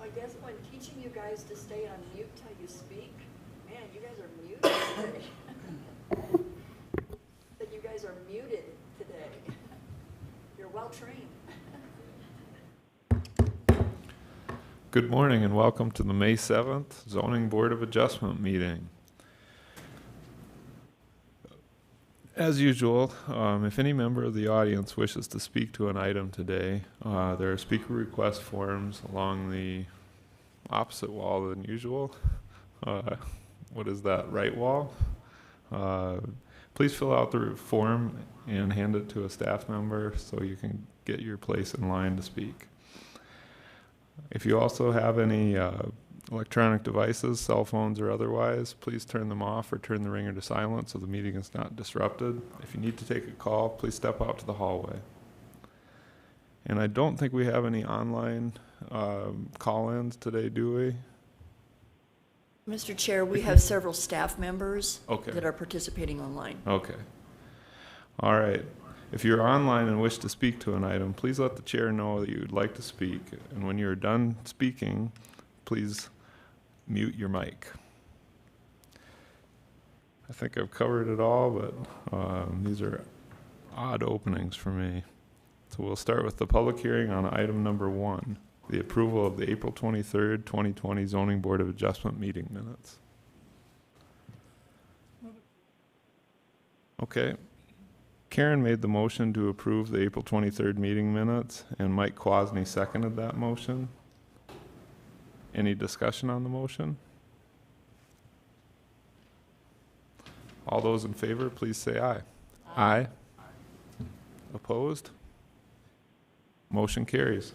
I guess when teaching you guys to stay on mute till you speak, man, you guys are muted today. That you guys are muted today. You're well trained. Good morning and welcome to the May 7th Zoning Board of Adjustment meeting. As usual, if any member of the audience wishes to speak to an item today, there are speaker request forms along the opposite wall than usual. What is that, right wall? Please fill out the form and hand it to a staff member so you can get your place in line to speak. If you also have any electronic devices, cell phones or otherwise, please turn them off or turn the ringer to silent so the meeting is not disrupted. If you need to take a call, please step out to the hallway. And I don't think we have any online call-ins today, do we? Mr. Chair, we have several staff members Okay. that are participating online. Okay. All right. If you're online and wish to speak to an item, please let the chair know that you would like to speak. And when you're done speaking, please mute your mic. I think I've covered it all, but these are odd openings for me. So we'll start with the public hearing on item number 1, the approval of the April 23rd, 2020 Zoning Board of Adjustment meeting minutes. Okay. Karen made the motion to approve the April 23rd meeting minutes, and Mike QUASNEY seconded that motion. Any discussion on the motion? All those in favor, please say aye. Aye. Opposed? Motion carries.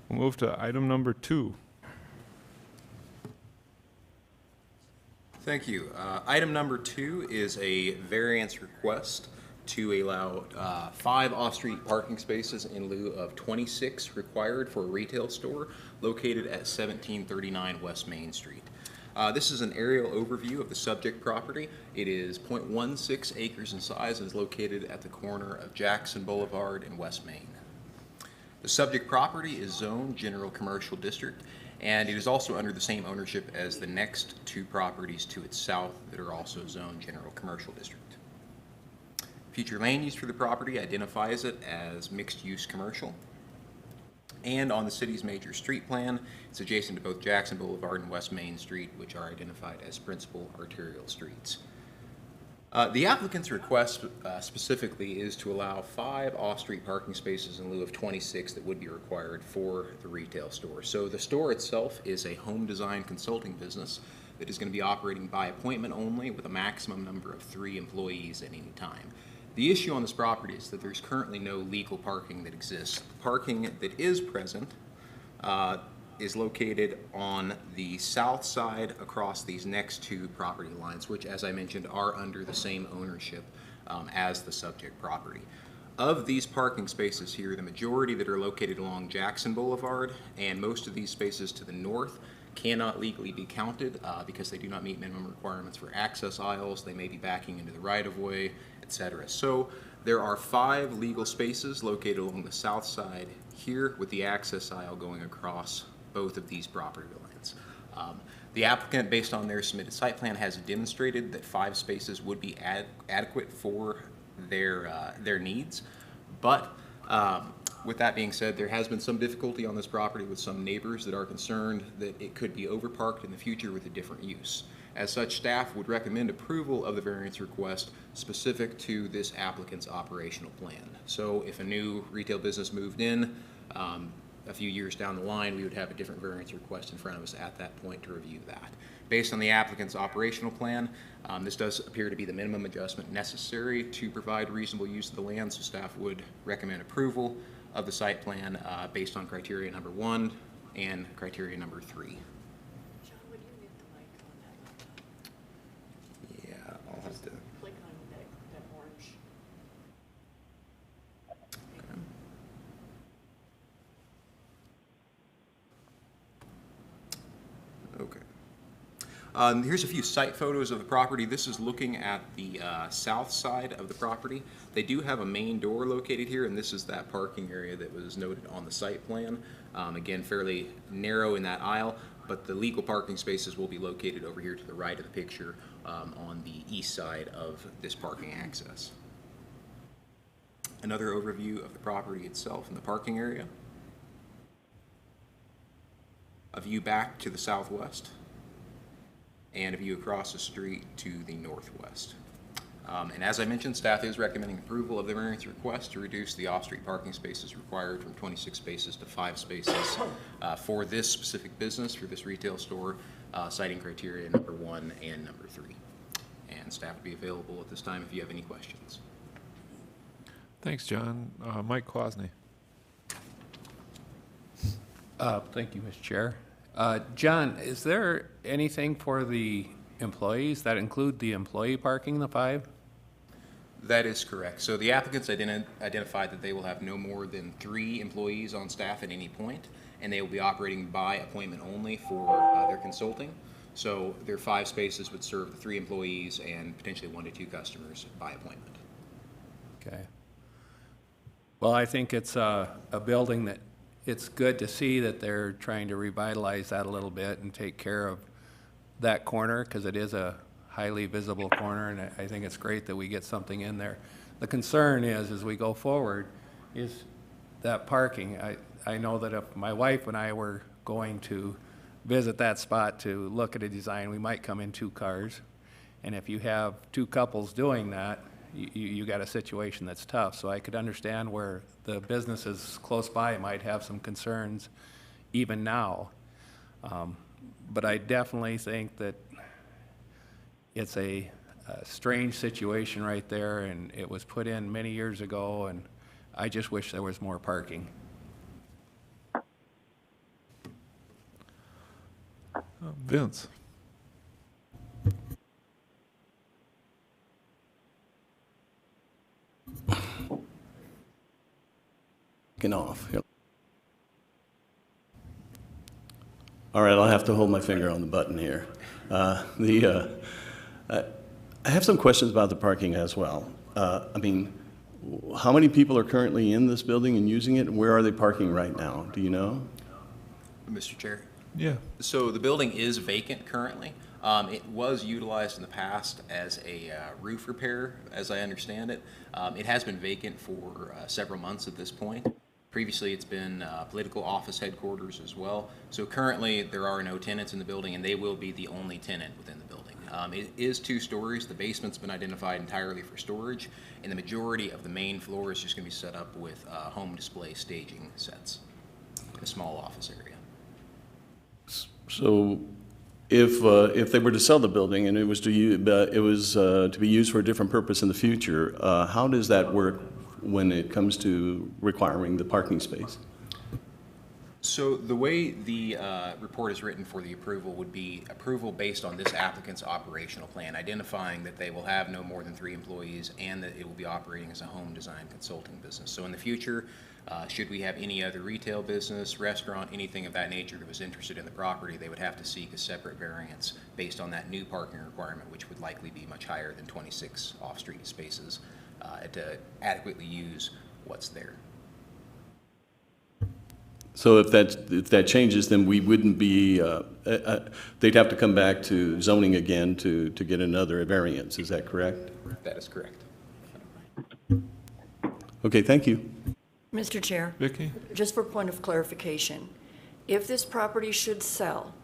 We'll move to item number 2. Thank you. Item number 2 is a variance request to allow 5 off-street parking spaces in lieu of 26 required for a retail store located at 1739 West Main Street. This is an aerial overview of the subject property. It is 0.16 acres in size and is located at the corner of Jackson Boulevard and West Main. The subject property is zoned General Commercial District, and it is also under the same ownership as the next 2 properties to its south that are also zoned General Commercial District. Future land use for the property identifies it as mixed-use commercial. And on the city's major street plan, it's adjacent to both Jackson Boulevard and West Main Street, which are identified as principal arterial streets. The applicant's request specifically is to allow 5 off-street parking spaces in lieu of 26 that would be required for the retail store. So the store itself is a home design consulting business that is going to be operating by appointment only with a maximum number of 3 employees at any time. The issue on this property is that there's currently no legal parking that exists. The parking that is present is located on the south side across these next 2 property lines, which, as I mentioned, are under the same ownership as the subject property. Of these parking spaces here, the majority that are located along Jackson Boulevard and most of these spaces to the north cannot legally be counted because they do not meet minimum requirements for access aisles. They may be backing into the right-of-way, etc. So there are 5 legal spaces located along the south side here with the access aisle going across both of these property lines. The applicant, based on their submitted site plan, has demonstrated that 5 spaces would be adequate for their needs. But with that being said, there has been some difficulty on this property with some neighbors that are concerned that it could be overparked in the future with a different use. As such, staff would recommend approval of the variance request specific to this applicant's operational plan. So if a new retail business moved in, a few years down the line, we would have a different variance request in front of us at that point to review that. Based on the applicant's operational plan, this does appear to be the minimum adjustment necessary to provide reasonable use of the land, so staff would recommend approval of the site plan based on criteria number 1 and criteria number 3. John, would you mute the mic on that? Yeah, I'll have to. Click on that orange. Okay. Here's a few site photos of the property. This is looking at the south side of the property. They do have a main door located here, and this is that parking area that was noted on the site plan. Again, fairly narrow in that aisle, but the legal parking spaces will be located over here to the right of the picture on the east side of this parking access. Another overview of the property itself and the parking area. A view back to the southwest, and a view across the street to the northwest. And as I mentioned, staff is recommending approval of the variance request to reduce the off-street parking spaces required from 26 spaces to 5 spaces for this specific business, for this retail store, citing criteria number 1 and number 3. And staff will be available at this time if you have any questions. Thanks, John. Mike QUASNEY. Thank you, Mr. Chair. John, is there anything for the employees that include the employee parking, the 5? That is correct. So the applicants identified that they will have no more than 3 employees on staff at any point, and they will be operating by appointment only for their consulting. So their 5 spaces would serve the 3 employees and potentially 1 to 2 customers by appointment. Okay. Well, I think it's a building that it's good to see that they're trying to revitalize that a little bit and take care of that corner, because it is a highly visible corner, and I think it's great that we get something in there. The concern is, as we go forward, is that parking. I know that if my wife and I were going to visit that spot to look at a design, we might come in 2 cars. And if you have 2 couples doing that, you got a situation that's tough. So I could understand where the businesses close by might have some concerns even now. But I definitely think that it's a strange situation right there, and it was put in many years ago, and I just wish there was more parking. Vince. Off. Yep. All right, I'll have to hold my finger on the button here. I have some questions about the parking as well. I mean, how many people are currently in this building and using it, and where are they parking right now? Do you know? Mr. Chair? Yeah. So the building is vacant currently. It was utilized in the past as a roof repair, as I understand it. It has been vacant for several months at this point. Previously, it's been political office headquarters as well. So currently, there are no tenants in the building, and they will be the only tenant within the building. It is 2 stories. The basement's been identified entirely for storage, and the majority of the main floor is just going to be set up with home display staging sets, a small office area. So, if they were to sell the building and it was to be used for a different purpose in the future, how does that work when it comes to requiring the parking space? So the way the report is written for the approval would be approval based on this applicant's operational plan, identifying that they will have no more than 3 employees and that it will be operating as a home design consulting business. So in the future, should we have any other retail business, restaurant, anything of that nature that was interested in the property, they would have to seek a separate variance based on that new parking requirement, which would likely be much higher than 26 off-street spaces to adequately use what's there. So if that changes, then we wouldn't be, they'd have to come back to zoning again to get another variance, is that correct? That is correct. Okay, thank you. Mr. Chair, Vicki? just for point of clarification, if this property should sell,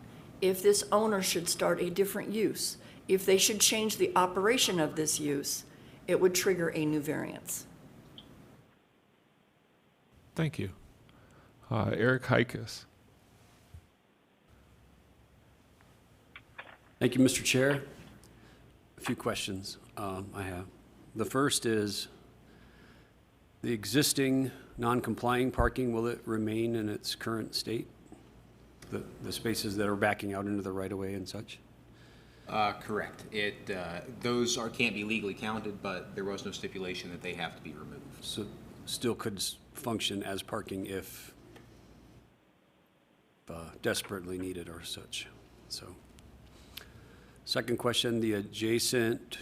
if this owner should start a different use, if they should change the operation of this use, it would trigger a new variance. Thank you. ERIK Heikus. Thank you, Mr. Chair. A few questions I have. The first is, the existing non-complying parking, will it remain in its current state? The spaces that are backing out into the right-of-way and such? Correct. Those can't be legally counted, but there was no stipulation that they have to be removed. So still could function as parking if desperately needed or such. So Second question, the adjacent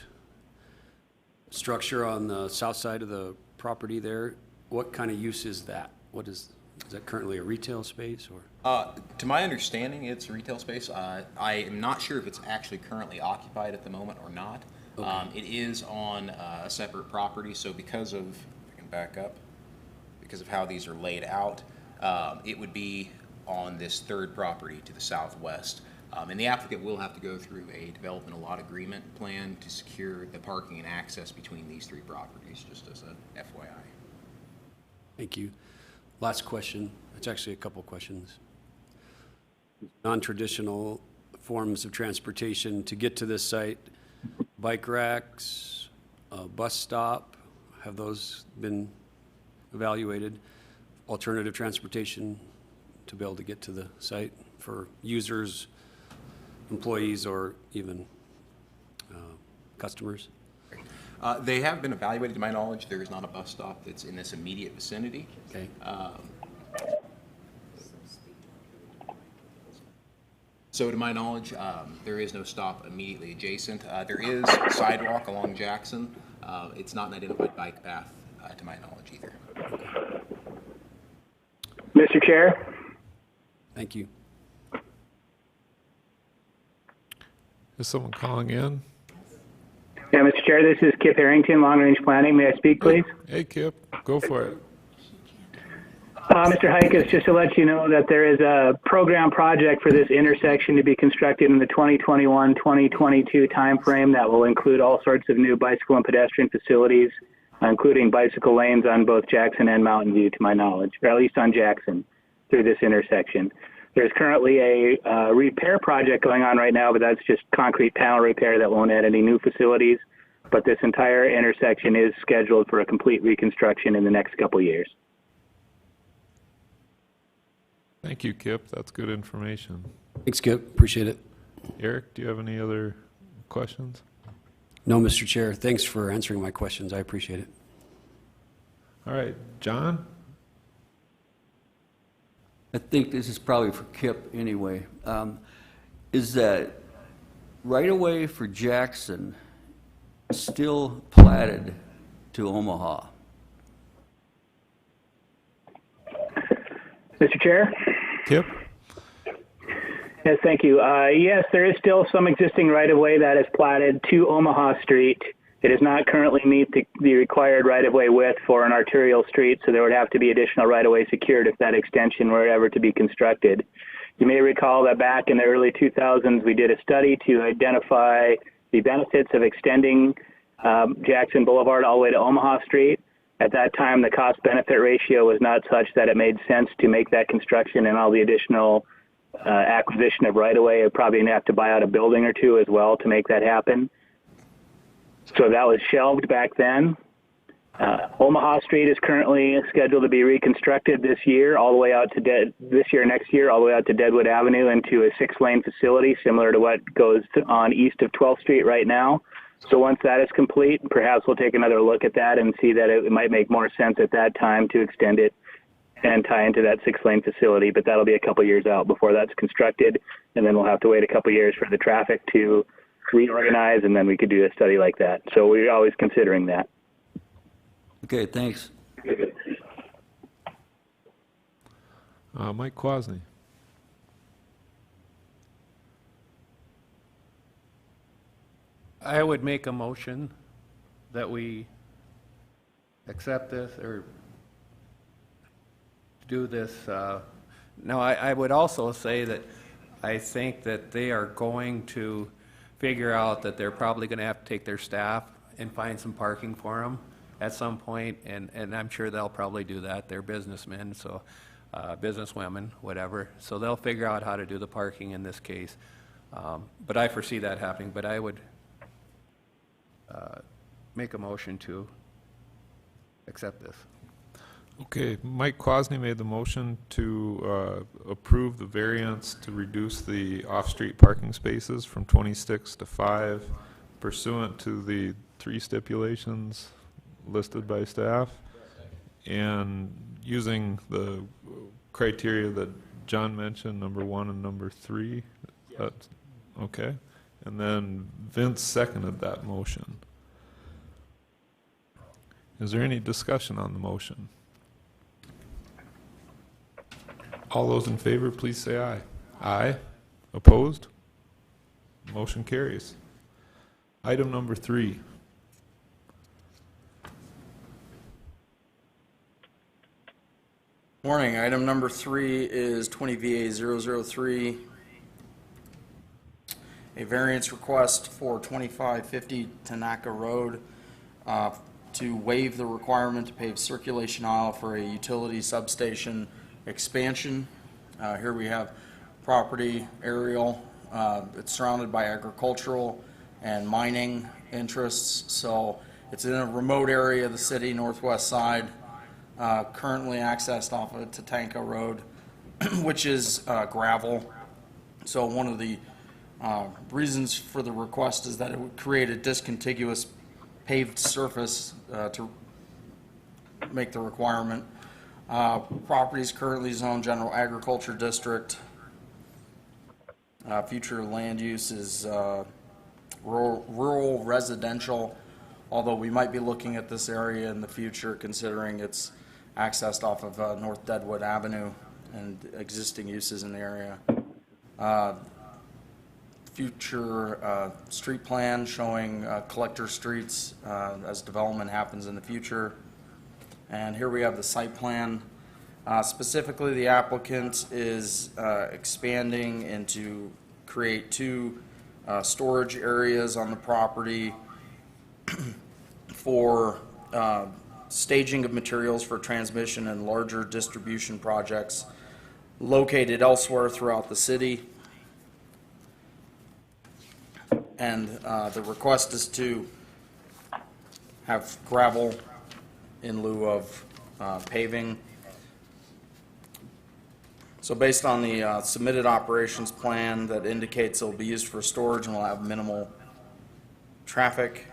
structure on the south side of the property there, what kind of use is that? Is that currently a retail space or? To my understanding, it's a retail space. I am not sure if it's actually currently occupied at the moment or not. It is on a separate property, so because of, if I can back up, because of how these are laid out, it would be on this third property to the southwest. And the applicant will have to go through a developmental lot agreement plan to secure the parking and access between these three properties, just as a FYI. Thank you. Last question. It's actually a couple questions. Non-traditional forms of transportation to get to this site, bike racks, bus stop, have those been evaluated? Alternative transportation to be able to get to the site for users, employees, or even customers? They have been evaluated. To my knowledge, there is not a bus stop that's in this immediate vicinity. Okay. So to my knowledge, there is no stop immediately adjacent. There is a sidewalk along Jackson. It's not an identified bike path, to my knowledge, either. Mr. Chair? Thank you. Is someone calling in? Yeah, Mr. Chair, this is Kip Harrington, Long Range Planning. May I speak, please? Hey, Kip, go for it. Mr. Hikes, just to let you know that there is a program project for this intersection to be constructed in the 2021-2022 timeframe that will include all sorts of new bicycle and pedestrian facilities, including bicycle lanes on both Jackson and Mountain View, to my knowledge, or at least on Jackson through this intersection. There's currently a repair project going on right now, but that's just concrete panel repair that won't add any new facilities. But this entire intersection is scheduled for a complete reconstruction in the next couple years. Thank you, Kip. That's good information. Thanks, Kip. Appreciate it. Eric, do you have any other questions? No, Mr. Chair. Thanks for answering my questions. I appreciate it. All right, John? I think this is probably for Kip anyway. Is that right-of-way for Jackson still platted to Omaha? Mr. Chair? Kip? Yes, thank you. Yes, there is still some existing right-of-way that is platted to Omaha Street. It does not currently meet the required right-of-way width for an arterial street, so there would have to be additional right-of-way secured if that extension were ever to be constructed. You may recall that back in the early 2000s, we did a study to identify the benefits of extending Jackson Boulevard all the way to Omaha Street. At that time, the cost-benefit ratio was not such that it made sense to make that construction and all the additional acquisition of right-of-way. I'd probably have to buy out a building or two as well to make that happen. So that was shelved back then. Omaha Street is currently scheduled to be reconstructed this year, all the way out to next year, all the way out to Deadwood Avenue into a 6-lane facility, similar to what goes on east of 12th Street right now. So once that is complete, perhaps we'll take another look at that and see that it might make more sense at that time to extend it and tie into that 6-lane facility. But that'll be a couple years out before that's constructed, and then we'll have to wait a couple years for the traffic to reorganize, and then we could do a study like that. So we're always considering that. Okay, thanks. Mike QUASNEY. I would make a motion that we accept this or do this. No, I would also say that I think that they are going to figure out that they're probably going to have to take their staff and find some parking for them at some point, and I'm sure they'll probably do that. They're businessmen, so businesswomen, whatever. So they'll figure out how to do the parking in this case. But I foresee that happening, but I would make a motion to accept this. Okay, Mike QUASNEY made the motion to approve the variance to reduce the off-street parking spaces from 26 to 5 pursuant to the 3 stipulations listed by staff and using the criteria that John mentioned, number 1 and number 3. That's okay. And then Vince seconded that motion. Is there any discussion on the motion? All those in favor, please say aye. Aye. Opposed? Motion carries. Item number 3. Morning. Item number 3 is 20 VA 003, a variance request for 2550 Tanaka Road to waive the requirement to pave circulation aisle for a utility substation expansion. Here we have property aerial. It's surrounded by agricultural and mining interests, so it's in a remote area of the city, northwest side. Currently accessed off of Tatanka Road, which is gravel. So one of the reasons for the request is that it would create a discontiguous paved surface to make the requirement. Property is currently zoned general agriculture district. Future land use is rural residential, although we might be looking at this area in the future considering it's accessed off of North Deadwood Avenue and existing uses in the area. Future street plan showing collector streets as development happens in the future. And here we have the site plan. Specifically, the applicant is expanding into create 2 storage areas on the property for staging of materials for transmission and larger distribution projects located elsewhere throughout the city. And the request is to have gravel in lieu of paving. So based on the submitted operations plan that indicates it will be used for storage and will have minimal traffic,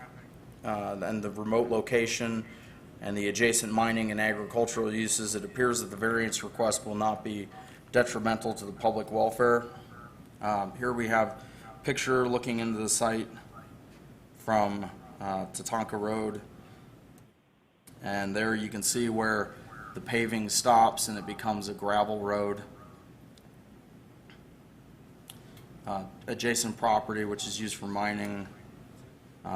and the remote location and the adjacent mining and agricultural uses, it appears that the variance request will not be detrimental to the public welfare. Here we have a picture looking into the site from Tatanka Road, and there you can see where the paving stops and it becomes a gravel road. Adjacent property which is used for mining.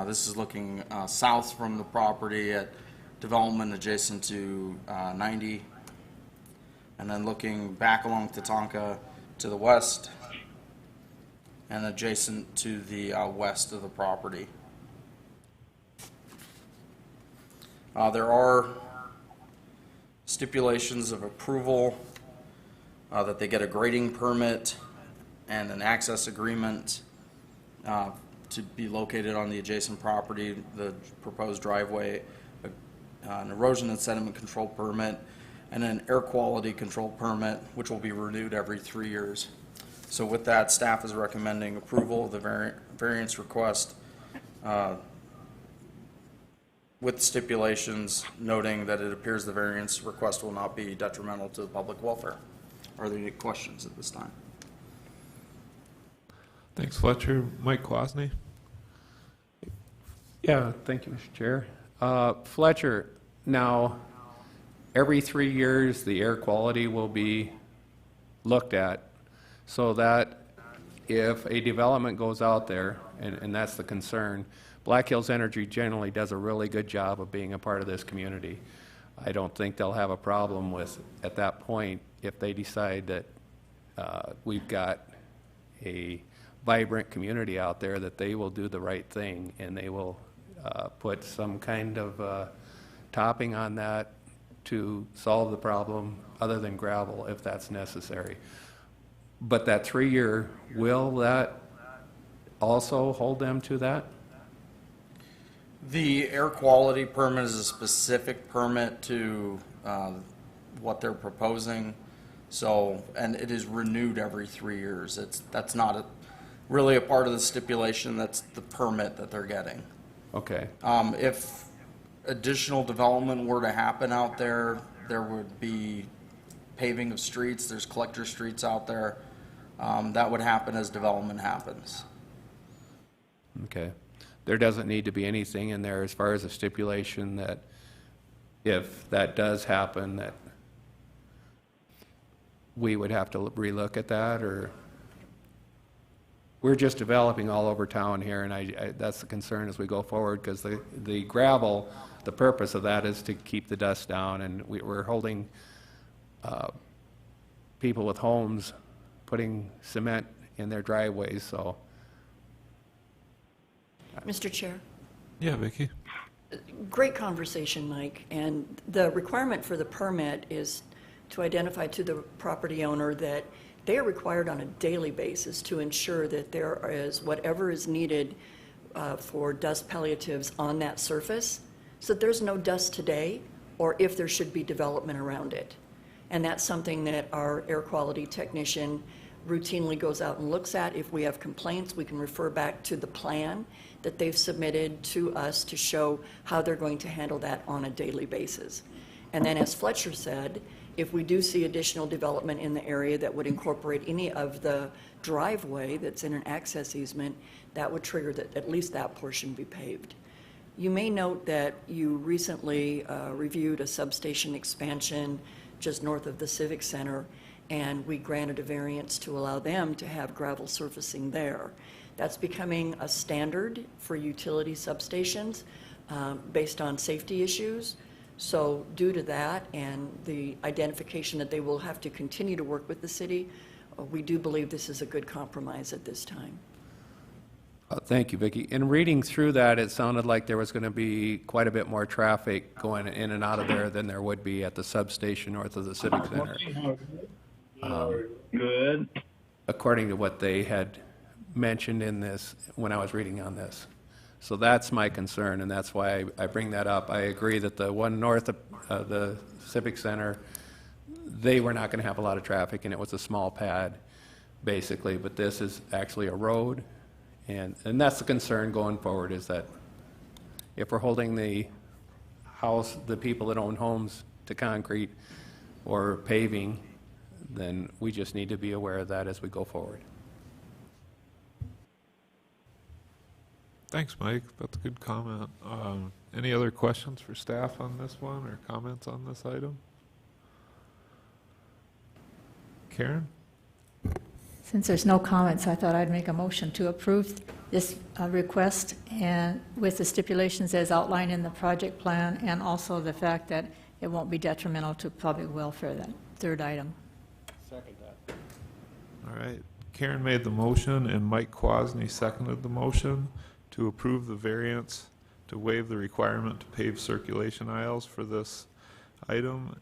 This is looking south from the property at development adjacent to 90, and then looking back along Tatanka to the west and adjacent to the west of the property. There are stipulations of approval that they get a grading permit and an access agreement to be located on the adjacent property, the proposed driveway, an erosion and sediment control permit, and an air quality control permit, which will be renewed every 3 years. So with that, staff is recommending approval of the variance request with stipulations noting that it appears the variance request will not be detrimental to the public welfare. Are there any questions at this time? Thanks, Fletcher. Mike QUASNEY. Yeah, thank you, Mr. Chair. Fletcher, now, every 3 years, the air quality will be looked at so that if a development goes out there, and that's the concern, Black Hills Energy generally does a really good job of being a part of this community. I don't think they'll have a problem with, at that point, if they decide that we've got a vibrant community out there, that they will do the right thing and they will put some kind of topping on that to solve the problem other than gravel if that's necessary. But that 3-year, will that also hold them to that? The air quality permit is a specific permit to what they're proposing. So, and it is renewed every 3 years. That's not really a part of the stipulation. That's the permit that they're getting. Okay. If additional development were to happen out there, there would be paving of streets. There's collector streets out there. That would happen as development happens. Okay. There doesn't need to be anything in there as far as a stipulation that if that does happen, that we would have to relook at that, or? We're just developing all over town here, and that's the concern as we go forward, because the gravel, the purpose of that is to keep the dust down, and we're holding people with homes putting cement in their driveways, so. Mr. Chair, Yeah, Vicki? great conversation, Mike. And the requirement for the permit is to identify to the property owner that they are required on a daily basis to ensure that there is whatever is needed for dust palliatives on that surface, so that there's no dust today, or if there should be development around it. And that's something that our air quality technician routinely goes out and looks at. If we have complaints, we can refer back to the plan that they've submitted to us to show how they're going to handle that on a daily basis. And then, as Fletcher said, if we do see additional development in the area that would incorporate any of the driveway that's in an access easement, that would trigger that at least that portion be paved. You may note that you recently reviewed a substation expansion just north of the Civic Center, and we granted a variance to allow them to have gravel surfacing there. That's becoming a standard for utility substations based on safety issues. So due to that and the identification that they will have to continue to work with the city, we do believe this is a good compromise at this time. Thank you, Vicki. In reading through that, it sounded like there was going to be quite a bit more traffic going in and out of there than there would be at the substation north of the Civic Center. Good. According to what they had mentioned in this, when I was reading on this. So that's my concern, and that's why I bring that up. I agree that the one north of the Civic Center, they were not going to have a lot of traffic, and it was a small pad, basically. But this is actually a road, and that's the concern going forward, is that if we're holding the people that own homes to concrete or paving, then we just need to be aware of that as we go forward. Thanks, Mike. That's a good comment. Any other questions for staff on this one or comments on this item? Karen? Since there's no comments, I thought I'd make a motion to approve this request, and with the stipulations as outlined in the project plan, and also the fact that it won't be detrimental to public welfare, that third item. Second that. All right. Karen made the motion and Mike QUASNEY seconded the motion to approve the variance to waive the requirement to pave circulation aisles for this item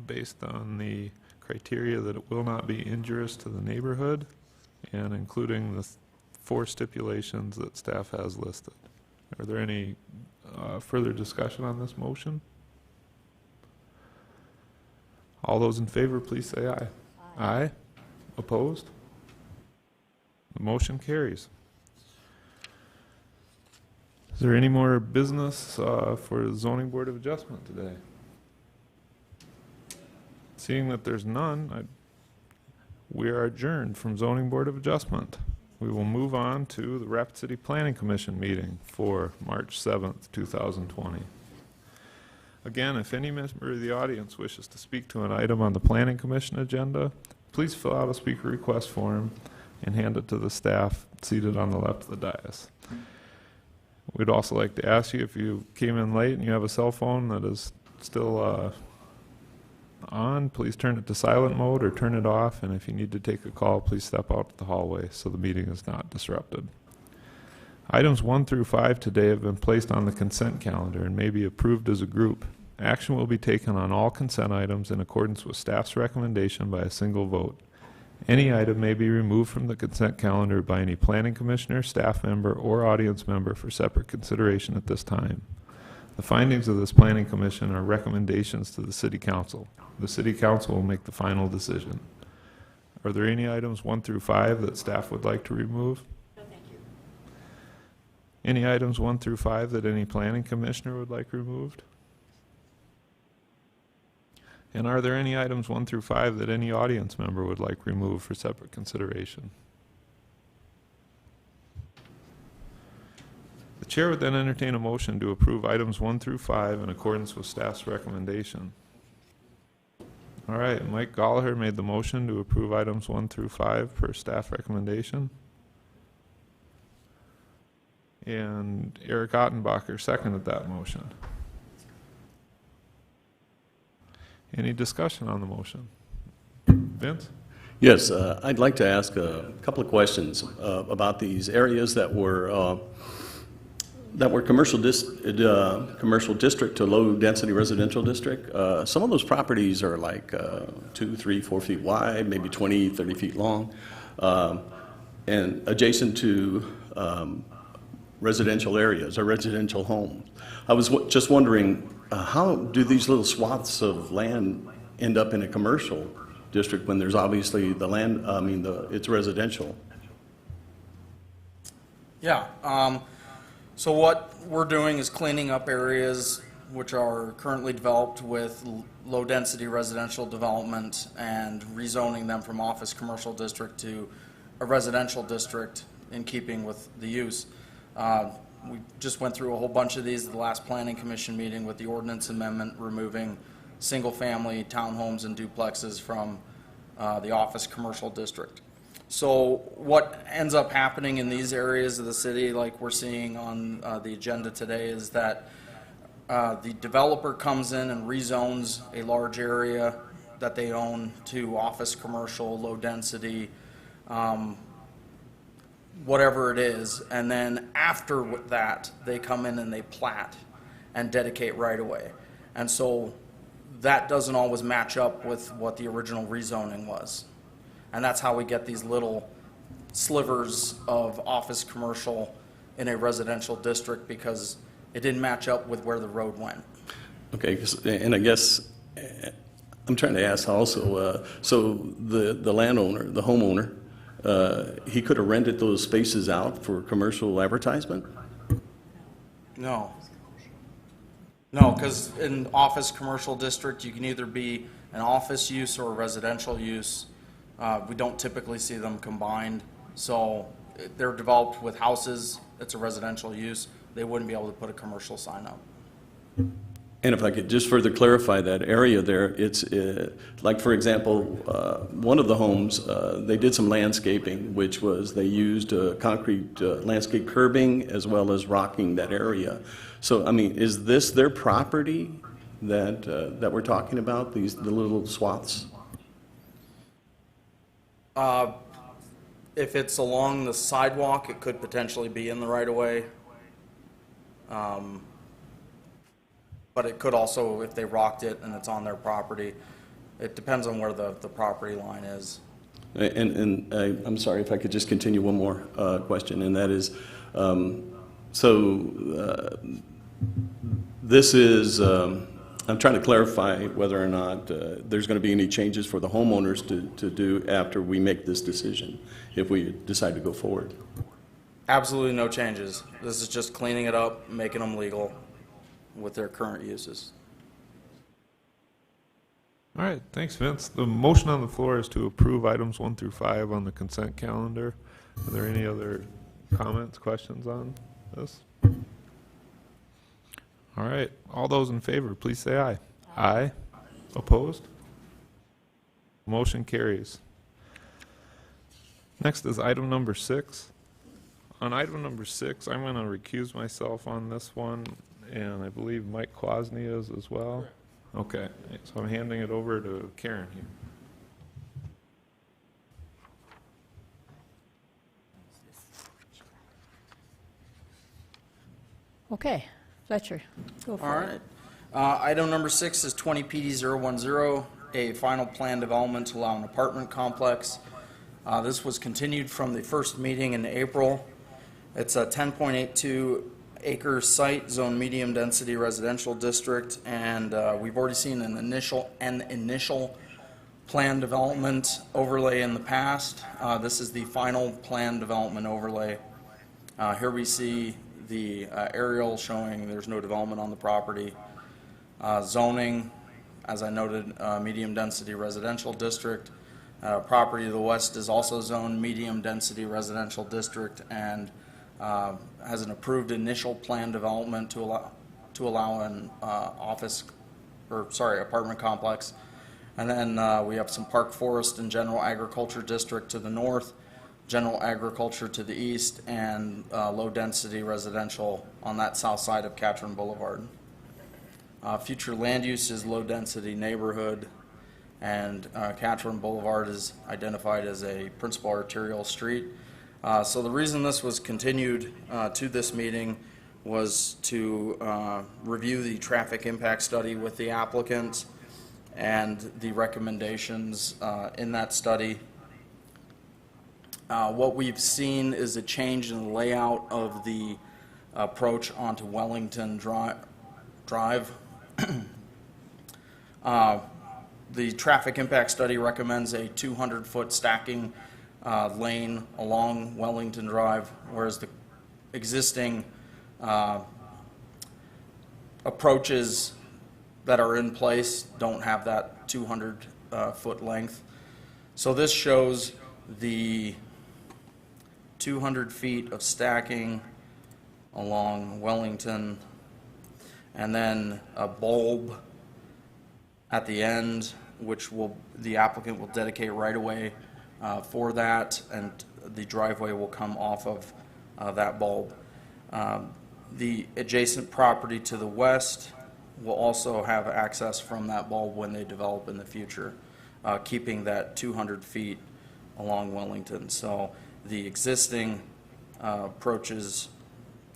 based on the criteria that it will not be injurious to the neighborhood and including the 4 stipulations that staff has listed. Are there any further discussion on this motion? All those in favor, please say aye. Aye. Opposed? The motion carries. Is there any more business for the Zoning Board of Adjustment today? Seeing that there's none, we are adjourned from Zoning Board of Adjustment. We will move on to the Rapid City Planning Commission meeting for March 7th, 2020. Again, if any member of the audience wishes to speak to an item on the Planning Commission agenda, please fill out a speaker request form and hand it to the staff seated on the left of the dais. We'd also like to ask you, if you came in late and you have a cell phone that is still on, please turn it to silent mode or turn it off, and if you need to take a call, please step out to the hallway so the meeting is not disrupted. Items 1 through 5 today have been placed on the consent calendar and may be approved as a group. Action will be taken on all consent items in accordance with staff's recommendation by a single vote. Any item may be removed from the consent calendar by any planning commissioner, staff member, or audience member for separate consideration at this time. The findings of this planning commission are recommendations to the city council. The city council will make the final decision. Are there any items 1 through 5 that staff would like to remove? No, thank you. Any items 1 through 5 that any planning commissioner would like removed? And are there any items 1 through 5 that any audience member would like removed for separate consideration? The chair would then entertain a motion to approve items 1 through 5 in accordance with staff's recommendation. All right, Mike Gallagher made the motion to approve items 1 through 5 per staff recommendation. And Eric Ottenbacher seconded that motion. Any discussion on the motion? Vince? Yes, I'd like to ask a couple of questions about these areas that were commercial district to low-density residential district. Some of those properties are like 2, 3, 4 feet wide, maybe 20, 30 feet long, and adjacent to residential areas or residential homes. I was just wondering, how do these little swaths of land end up in a commercial district when there's obviously the land, it's residential? Yeah. So what we're doing is cleaning up areas which are currently developed with low-density residential development and rezoning them from office commercial district to a residential district in keeping with the use. We just went through a whole bunch of these at the last Planning Commission meeting with the ordinance amendment removing single-family townhomes and duplexes from the office commercial district. So what ends up happening in these areas of the city, like we're seeing on the agenda today, is that the developer comes in and rezones a large area that they own to office commercial, low density, whatever it is, and then after that they come in and they plat and dedicate right away. And so that doesn't always match up with what the original rezoning was. And that's how we get these little slivers of office commercial in a residential district, because it didn't match up with where the road went. Okay, and I guess I'm trying to ask also, so the landowner, the homeowner, he could have rented those spaces out for commercial advertisement? No. No, because in office commercial district, you can either be an office use or a residential use. We don't typically see them combined. So they're developed with houses. It's a residential use. They wouldn't be able to put a commercial sign up. And if I could just further clarify that area there, it's like, for example, one of the homes, they did some landscaping, which was they used concrete landscape curbing as well as rocking that area. So, I mean, is this their property that we're talking about, the little swaths? If it's along the sidewalk, it could potentially be in the right-of-way. But it could also, if they rocked it and it's on their property, it depends on where the property line is. And I'm sorry if I could just continue one more question, and that is, this is, I'm trying to clarify whether or not there's going to be any changes for the homeowners to do after we make this decision, if we decide to go forward. Absolutely no changes. This is just cleaning it up, making them legal with their current uses. All right, thanks, Vince. The motion on the floor is to approve items 1 through 5 on the consent calendar. Are there any other comments, questions on this? All right, all those in favor, please say aye. Aye. Opposed? Motion carries. Next is item number 6. On item number 6, I'm going to recuse myself on this one, and I believe Mike QUASNEY is as well. Okay, so I'm handing it over to Karen here. Okay, Fletcher, go for All it. right. Item number 6 is 20 PD010, a final plan development to allow an apartment complex. This was continued from the first meeting in April. It's a 10.82 acre site, zone medium density residential district, and we've already seen an initial plan development overlay in the past. This is the final plan development overlay. Here we see the aerial showing there's no development on the property. Zoning, as I noted, medium density residential district. Property to the west is also zoned medium density residential district, and has an approved initial plan development to allow an apartment complex. And then we have some park forest and general agriculture district to the north, general agriculture to the east, and low-density residential on that south side of Catron Boulevard. Future land use is low-density neighborhood, and Catron Boulevard is identified as a principal arterial street. So the reason this was continued to this meeting was to review the traffic impact study with the applicant and the recommendations in that study. What we've seen is a change in the layout of the approach onto Wellington Drive. The traffic impact study recommends a 200-foot stacking lane along Wellington Drive, whereas the existing approaches that are in place don't have that 200-foot length. So this shows the 200 feet of stacking along Wellington, and then a bulb at the end, which the applicant will dedicate right away for that, and the driveway will come off of that bulb. The adjacent property to the west will also have access from that bulb when they develop in the future, keeping that 200 feet along Wellington. So the existing approaches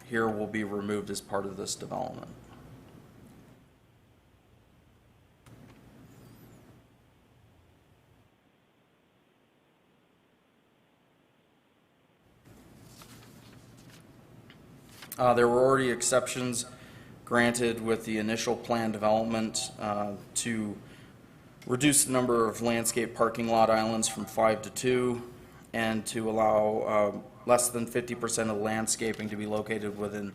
here will be removed as part of this development. There were already exceptions granted with the initial plan development to reduce the number of landscape parking lot islands from 5 to 2, and to allow less than 50% of landscaping to be located within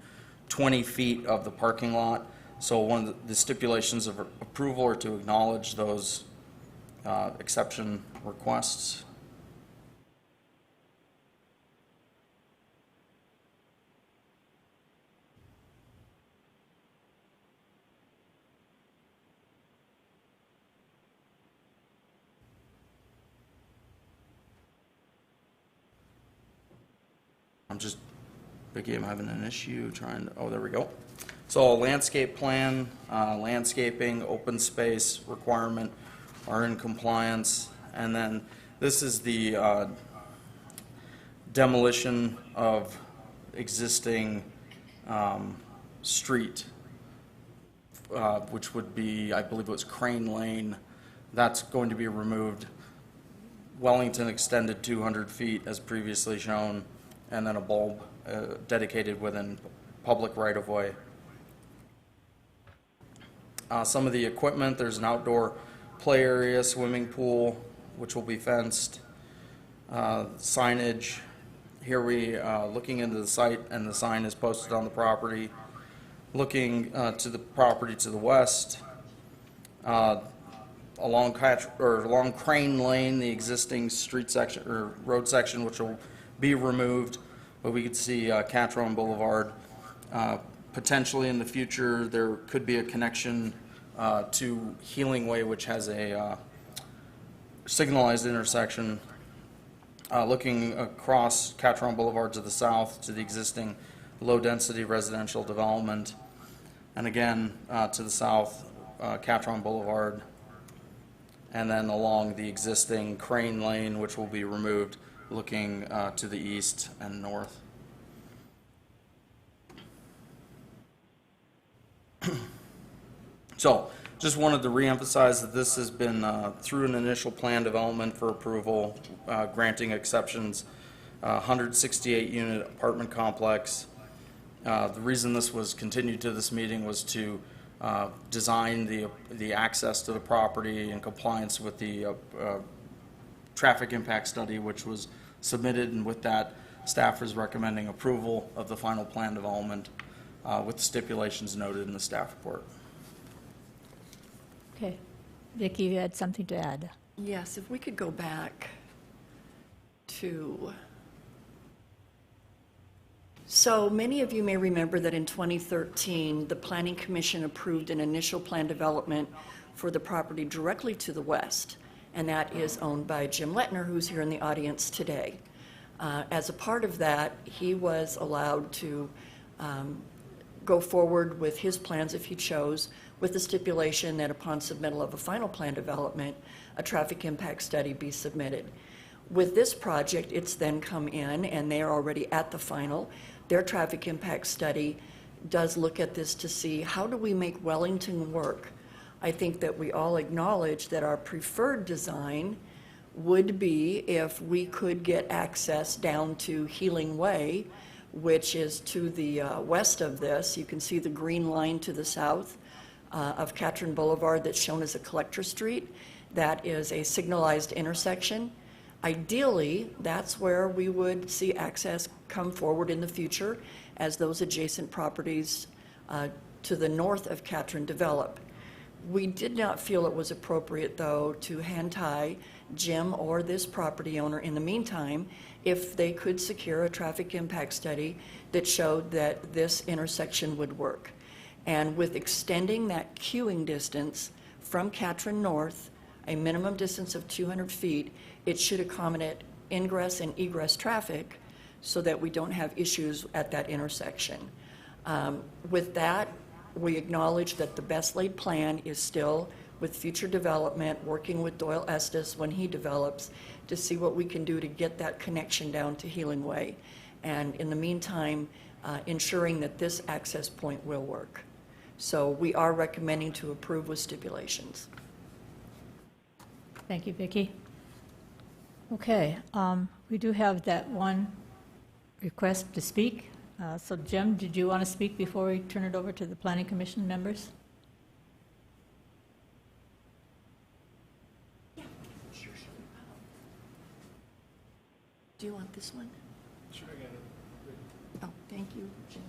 20 feet of the parking lot. So one of the stipulations of approval are to acknowledge those exception requests. Vicky, I'm having an issue trying to, oh, there we go. So landscape plan, landscaping, open space requirement are in compliance. And then this is the demolition of existing street, which would be, I believe it was Crane Lane. That's going to be removed. Wellington extended 200 feet as previously shown, and then a bulb dedicated within public right-of-way. Some of the equipment, there's an outdoor play area, swimming pool, which will be fenced. Signage, here we looking into the site, and the sign is posted on the property. Looking to the property to the west, along Crane Lane, the existing street section or road section, which will be removed, but we could see Catron Boulevard. Potentially in the future, there could be a connection to Healing Way, which has a signalized intersection. Looking across Catron Boulevard to the south to the existing low-density residential development, and again to the south, Catron Boulevard, and then along the existing Crane Lane, which will be removed, looking to the east and north. So, just wanted to reemphasize that this has been through an initial plan development for approval, granting exceptions, 168 unit apartment complex. The reason this was continued to this meeting was to design the access to the property in compliance with the traffic impact study, which was submitted, and with that, staff is recommending approval of the final plan development with the stipulations noted in the staff report. Okay. Vicki, you had something to add? Yes, if we could go back to So many of you may remember that in 2013, the Planning Commission approved an initial plan development for the property directly to the west, and that is owned by Jim Lettner, who's here in the audience today. As a part of that, he was allowed to go forward with his plans if he chose, with the stipulation that upon submittal of a final plan development, a traffic impact study be submitted. With this project, it's then come in, and they are already at the final. Their traffic impact study does look at this to see how do we make Wellington work. I think that we all acknowledge that our preferred design would be if we could get access down to Healing Way, which is to the west of this. You can see the green line to the south of Catron Boulevard that's shown as a collector street. That is a signalized intersection. Ideally, that's where we would see access come forward in the future as those adjacent properties to the north of Catron develop. We did not feel it was appropriate, though, to hand tie Jim or this property owner in the meantime if they could secure a traffic impact study that showed that this intersection would work. And with extending that queuing distance from Catron North, a minimum distance of 200 feet, it should accommodate ingress and egress traffic so that we don't have issues at that intersection. With that, we acknowledge that the best laid plan is still with future development, working with Doyle Estes when he develops to see what we can do to get that connection down to Healing Way. And in the meantime, ensuring that this access point will work. So we are recommending to approve with stipulations. Thank you, Vicki. Okay, we do have that one request to speak. So Jim, did you want to speak before we turn it over to the Planning Commission members? Yeah, sure. Do you want this one? Sure, I got it. Oh, thank you, Jim.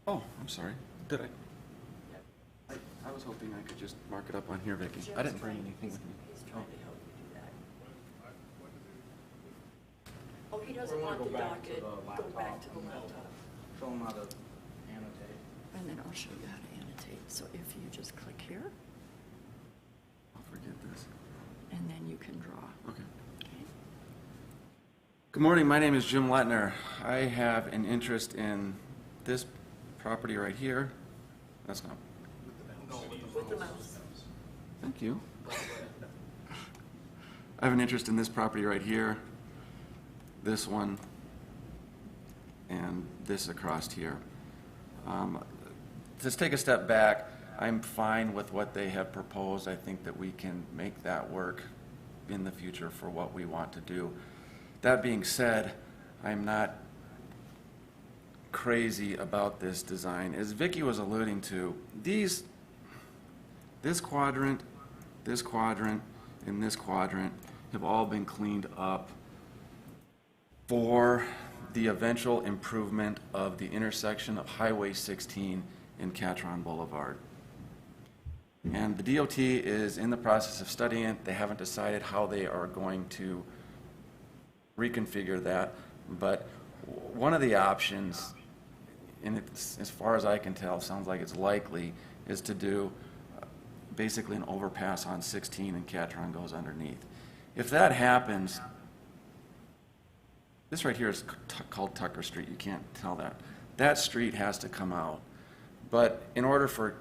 Oh, I'm sorry. Did I? I was hoping I could just mark it up on here, Vicki. I didn't bring anything with me. He's trying to help you do that. Oh, he doesn't want the docket. Go back to the laptop. Show them how to annotate. And then I'll show you how to annotate. So if you just click here, I'll forget this. and then you can draw. Okay. Okay. Good morning. My name is Jim Lettner. I have an interest in this property right here. That's not. With the mouse. Thank you. I have an interest in this property right here, this one, and this across here. Just take a step back. I'm fine with what they have proposed. I think that we can make that work in the future for what we want to do. That being said, I'm not crazy about this design. As Vicki was alluding to, this quadrant, and this quadrant have all been cleaned up for the eventual improvement of the intersection of Highway 16 and Catron Boulevard. And the DOT is in the process of studying it. They haven't decided how they are going to reconfigure that, but one of the options, and it's, as far as I can tell, sounds like it's likely, is to do basically an overpass on 16 and Catron goes underneath. If that happens, this right here is called Tucker Street. You can't tell that. That street has to come out. But in order for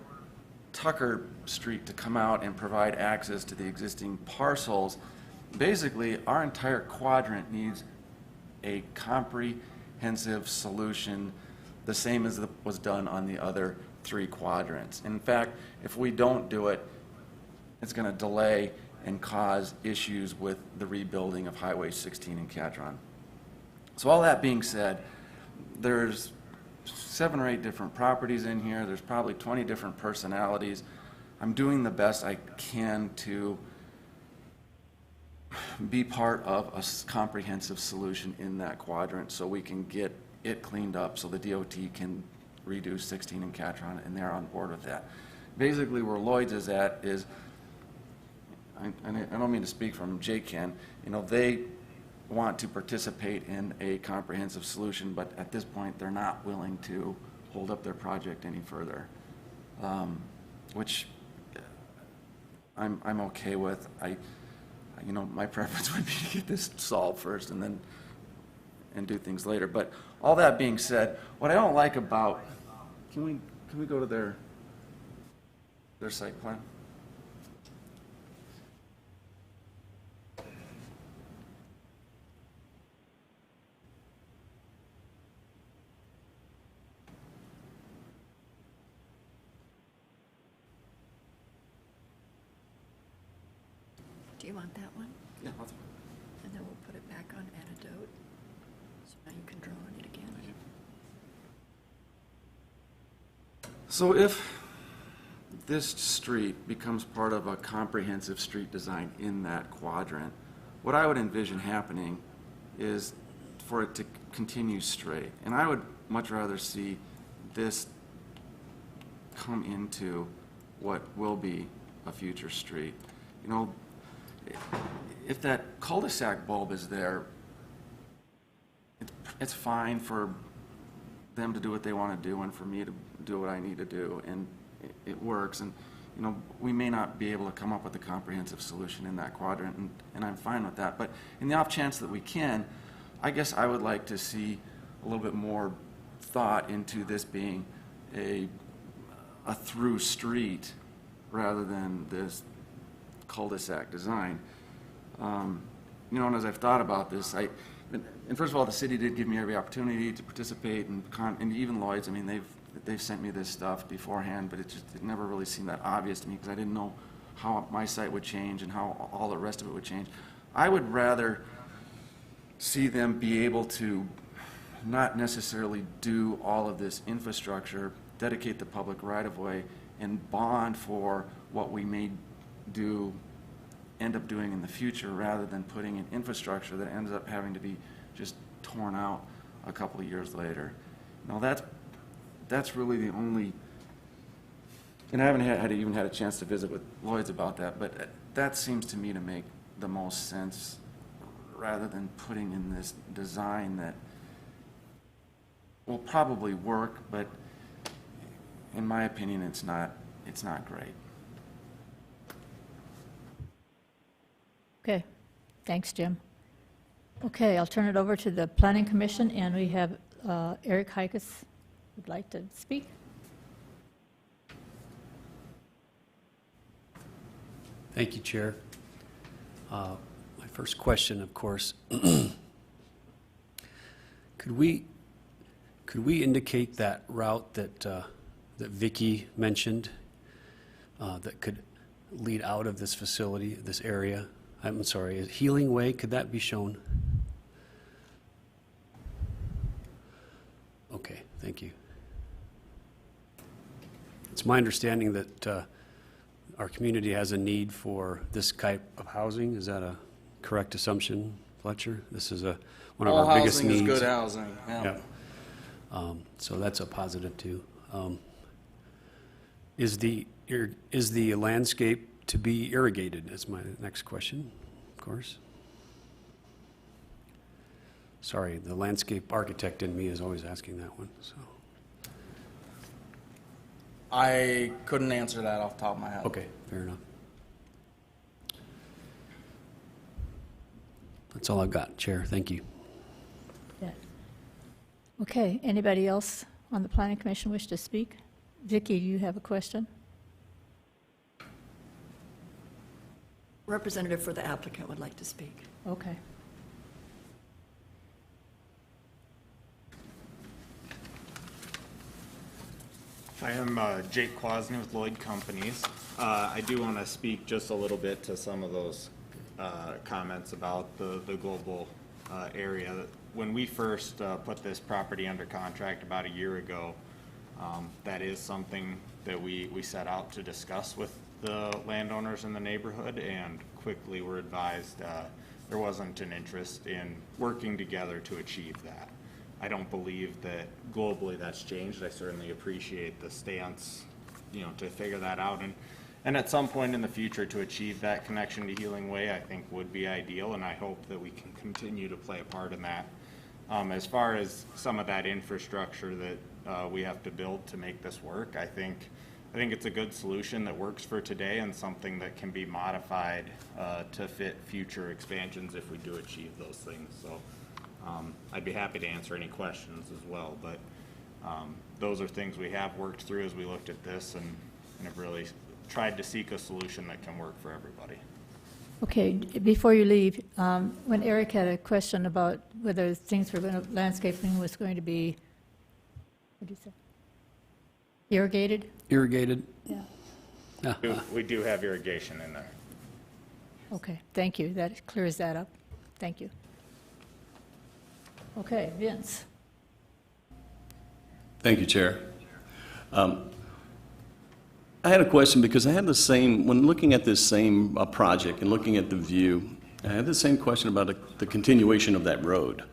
Tucker Street to come out and provide access to the existing parcels, basically our entire quadrant needs a comprehensive solution, the same as was done on the other three quadrants. In fact, if we don't do it, it's going to delay and cause issues with the rebuilding of Highway 16 in Catron. So all that being said, there's 7 or 8 different properties in here. There's probably 20 different personalities. I'm doing the best I can to be part of a comprehensive solution in that quadrant so we can get it cleaned up so the DOT can redo 16 and Catron, and they're on board with that. basically where Lloyd's is at is, I don't mean to speak from JCAN, you know, they want to participate in a comprehensive solution, but at this point, they're not willing to hold up their project any further, which I'm okay with. You know, my preference would be to get this solved first and do things later. But all that being said, what I don't like about, can we go to their site plan? Do you want that one? Yeah. And then we'll put it back on antidote. So now you can draw on it again. So if this street becomes part of a comprehensive street design in that quadrant, what I would envision happening is for it to continue straight. And I would much rather see this come into what will be a future street. You know, if that cul-de-sac bulb is there, it's fine for them to do what they want to do and for me to do what I need to do, and it works. And you know, we may not be able to come up with a comprehensive solution in that quadrant, and I'm fine with that. But in the off chance that we can, I guess I would like to see a little bit more thought into this being a through street rather than this cul-de-sac design. You know, and as I've thought about this, and first of all, the city did give me every opportunity to participate, and even Lloyd's. I mean, they've sent me this stuff beforehand, but it never really seemed that obvious to me because I didn't know how my site would change and how all the rest of it would change. I would rather see them be able to not necessarily do all of this infrastructure, dedicate the public right-of-way, and bond for what we may end up doing in the future, rather than putting in infrastructure that ends up having to be just torn out a couple of years later. Now that's really the only, and I haven't even had a chance to visit with Lloyd's about that, but that seems to me to make the most sense, rather than putting in this design that will probably work, but in my opinion, it's not great. Okay, thanks, Jim. Okay, I'll turn it over to the Planning Commission, and we have ERIK would like to speak. Thank you, Chair. My first question, of course, could we indicate that route that Vicky mentioned that could lead out of this facility, this area? I'm sorry, Healing Way, could that be shown? Okay, thank you. It's my understanding that our community has a need for this type of housing. Is that a correct assumption, Fletcher? This is one of our biggest needs. All housing is good housing, yeah. So that's a positive too. Is the landscape to be irrigated? That's my next question, of course. Sorry, the landscape architect in me is always asking that one. So I couldn't answer that off the top of my head. okay, fair enough. That's all I've got, Chair. Thank you. Yeah. Okay, anybody else on the Planning Commission wish to speak? Vicki, do you have a question? Representative for the applicant would like to speak. Okay. I am Jake QUASNEY with Lloyd Companies. I do want to speak just a little bit to some of those comments about the global area. When we first put this property under contract about a year ago, that is something that we set out to discuss with the landowners in the neighborhood, and quickly were advised there wasn't an interest in working together to achieve that. I don't believe that globally that's changed. I certainly appreciate the stance to figure that out. And at some point in the future, to achieve that connection to Healing Way, I think would be ideal, and I hope that we can continue to play a part in that. As far as some of that infrastructure that we have to build to make this work, I think it's a good solution that works for today and something that can be modified to fit future expansions if we do achieve those things. So I'd be happy to answer any questions as well, but those are things we have worked through as we looked at this and have really tried to seek a solution that can work for everybody. Okay, before you leave, when Eric had a question about whether things were going to, landscaping was going to be, what did you say? Irrigated? Irrigated? Yeah. We do have irrigation in there. Okay, thank you. That clears that up. Thank you. Okay, Vince. Thank you, Chair. I had a question because I had the same, when looking at this same project and looking at the view, I had the same question about the continuation of that road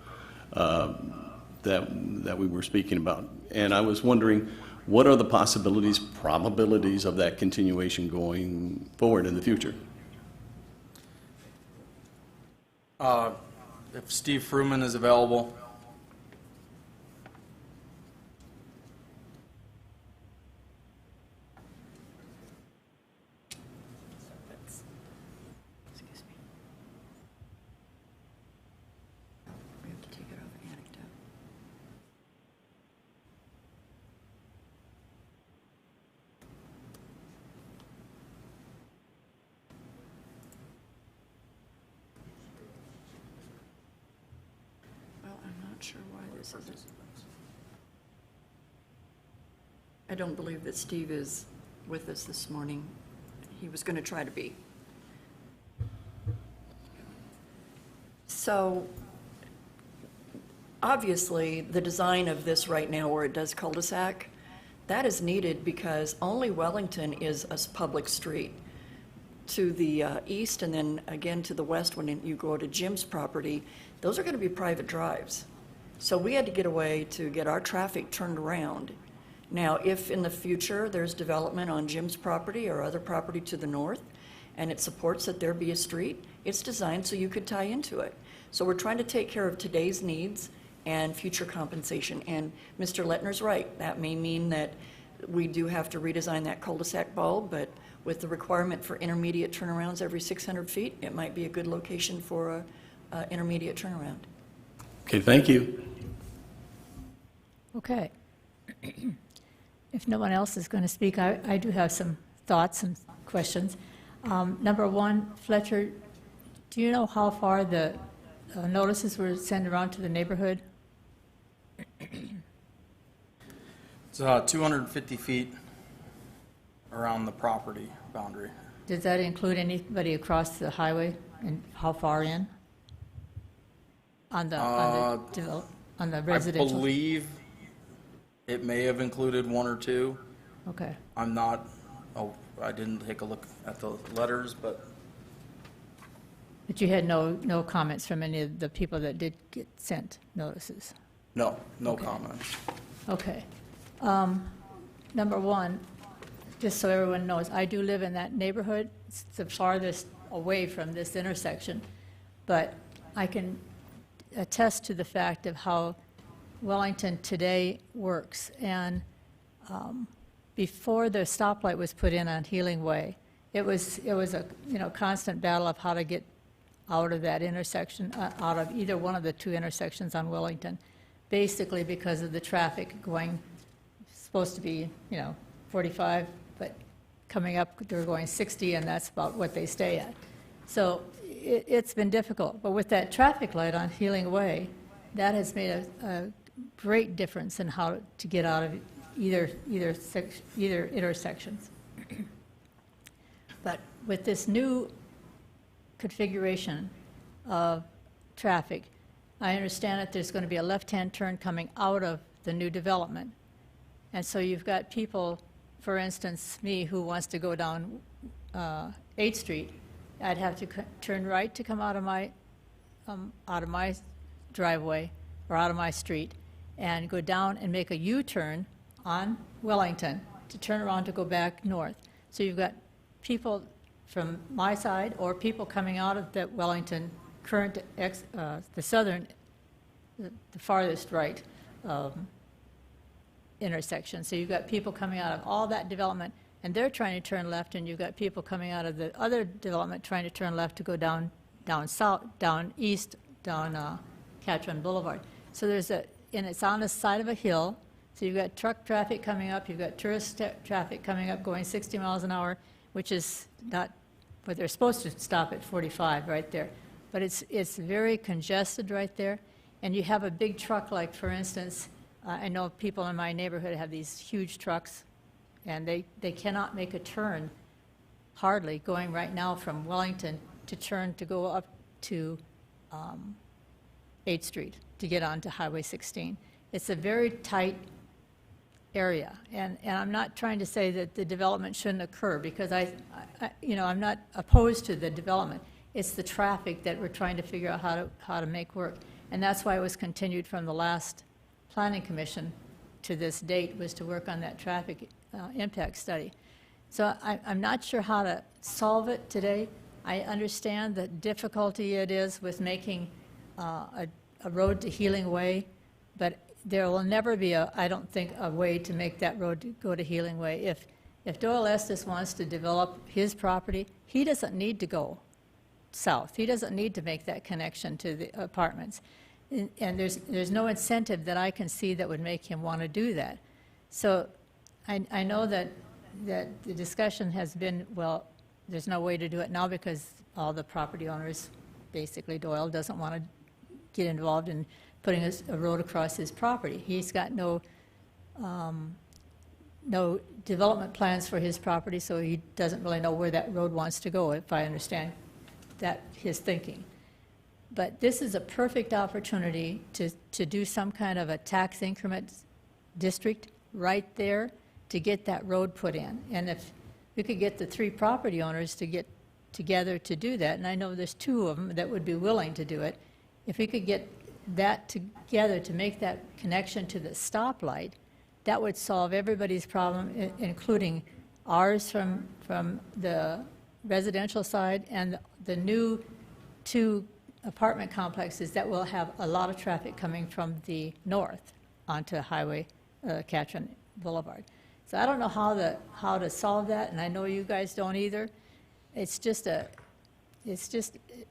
that we were speaking about. And I was wondering, what are the possibilities, probabilities of that continuation going forward in the future? If Steve Fruman is available. Excuse me. We have to take it over anecdote. Well, I'm not sure why this isn't. I don't believe that Steve is with us this morning. He was going to try to be. So, obviously, the design of this right now where it does cul-de-sac, that is needed because only Wellington is a public street. To the east and then again to the west when you go to Jim's property, those are going to be private drives. So we had to get a way to get our traffic turned around. Now, if in the future there's development on Jim's property or other property to the north, and it supports that there be a street, it's designed so you could tie into it. So we're trying to take care of today's needs and future compensation. And Mr. Lettner's right. That may mean that we do have to redesign that cul-de-sac bulb, but with the requirement for intermediate turnarounds every 600 feet, it might be a good location for a intermediate turnaround. Okay, thank you. Okay. If no one else is going to speak, I do have some thoughts and questions. Number one, Fletcher, do you know how far the notices were sent around to the neighborhood? It's 250 feet around the property boundary. Does that include anybody across the highway, and how far in? On the residential? I believe it may have included one or two. Okay. I'm not, I didn't take a look at the letters, but But you had no comments from any of the people that did get sent notices? no Okay. comments. Okay. Number one, just so everyone knows, I do live in that neighborhood. It's the farthest away from this intersection, but I can attest to the fact of how Wellington today works. And before the stoplight was put in on Healing Way, it was a constant battle of how to get out of that intersection, out of either one of the two intersections on Wellington, basically because of the traffic going, supposed to be 45, but coming up they're going 60, and that's about what they stay at. So it's been difficult, but with that traffic light on Healing Way, that has made a great difference in how to get out of either intersections. But with this new configuration of traffic, I understand that there's going to be a left-hand turn coming out of the new development. And so you've got people, for instance, me, who wants to go down 8th Street. I'd have to turn right to come out of my driveway or out of my street and go down and make a U-turn on Wellington to turn around to go back north. So you've got people from my side or people coming out of the Wellington current, the southern, the farthest right intersection. So you've got people coming out of all that development, and they're trying to turn left, and you've got people coming out of the other development trying to turn left to go down south, down east, down Catron Boulevard. So and it's on the side of a hill, so you've got truck traffic coming up, you've got tourist traffic coming up going 60 miles an hour, which is not, but they're supposed to stop at 45 right there. But it's very congested right there, and you have a big truck, like for instance, I know people in my neighborhood have these huge trucks, and they cannot make a turn, hardly, going right now from Wellington to turn to go up to 8th Street to get onto Highway 16. It's a very tight area, and I'm not trying to say that the development shouldn't occur, because I'm not opposed to the development. It's the traffic that we're trying to figure out how to make work, and that's why it was continued from the last Planning Commission to this date, was to work on that traffic impact study. So I'm not sure how to solve it today. I understand the difficulty it is with making a road to Healing Way, but there will never be I don't think, a way to make that road go to Healing Way. If Doyle Estes wants to develop his property, he doesn't need to go south. He doesn't need to make that connection to the apartments. And there's no incentive that I can see that would make him want to do that. So I know that the discussion has been, well, there's no way to do it now because all the property owners, basically Doyle, doesn't want to get involved in putting a road across his property. He's got no development plans for his property, so he doesn't really know where that road wants to go, if I understand his thinking. But this is a perfect opportunity to do some kind of a tax increment district right there to get that road put in. And if we could get the 3 property owners to get together to do that, and I know there's 2 of them that would be willing to do it, if we could get that together to make that connection to the stoplight, that would solve everybody's problem, including ours from the residential side and the new 2 apartment complexes that will have a lot of traffic coming from the north onto Highway Catron Boulevard. So I don't know how to solve that, and I know you guys don't either. It's just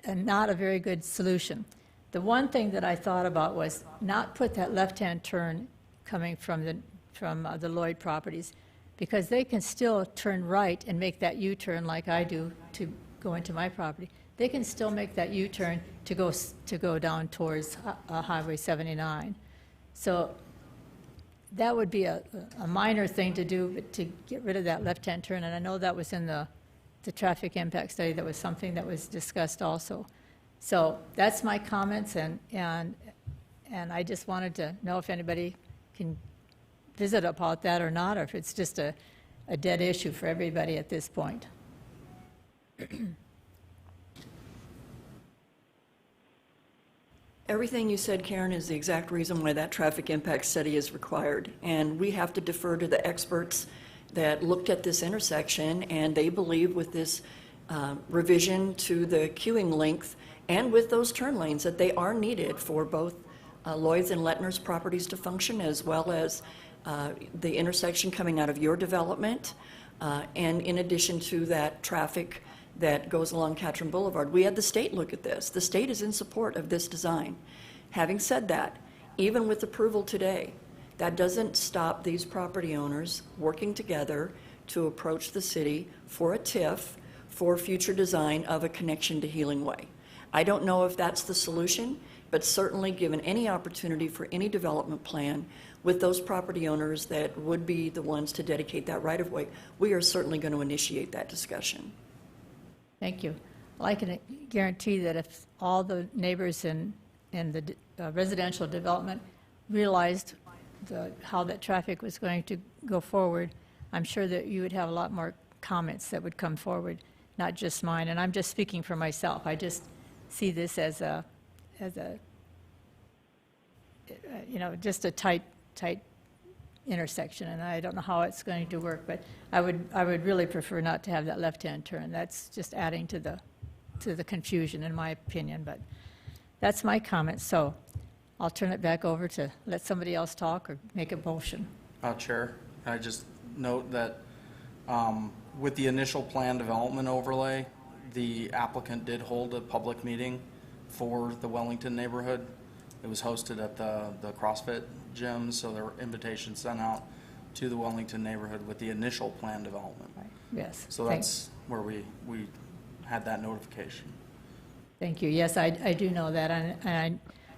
not a very good solution. The one thing that I thought about was not put that left-hand turn coming from the Lloyd properties, because they can still turn right and make that U-turn like I do to go into my property. They can still make that U-turn to go down towards Highway 79. So that would be a minor thing to do, but to get rid of that left-hand turn. And I know that was in the traffic impact study. That was something that was discussed also. So that's my comments, and I just wanted to know if anybody can visit about that or not, or if it's just a dead issue for everybody at this point. Everything you said, Karen, is the exact reason why that traffic impact study is required. And we have to defer to the experts that looked at this intersection, and they believe with this revision to the queuing length and with those turn lanes that they are needed for both Lloyd's and Lettner's properties to function, as well as the intersection coming out of your development, and in addition to that traffic that goes along Catron Boulevard. We had the state look at this. The state is in support of this design. Having said that, even with approval today, that doesn't stop these property owners working together to approach the city for a TIF for future design of a connection to Healing Way. I don't know if that's the solution, but certainly given any opportunity for any development plan with those property owners that would be the ones to dedicate that right-of-way, we are certainly going to initiate that discussion. Thank you. Well, I can guarantee that if all the neighbors in the residential development realized how that traffic was going to go forward, I'm sure that you would have a lot more comments that would come forward, not just mine. And I'm just speaking for myself. I just see this as just a tight intersection, and I don't know how it's going to work, but I would really prefer not to have that left-hand turn. That's just adding to the confusion, in my opinion, but that's my comment. So I'll turn it back over to let somebody else talk or make a motion. Chair, I just note that with the initial plan development overlay, the applicant did hold a public meeting for the Wellington neighborhood. It was hosted at the CrossFit gym, so there were invitations sent out to the Wellington neighborhood with the initial plan development. Right. Yes. So that's where we had that notification. Thank you. Yes, I do know that, and I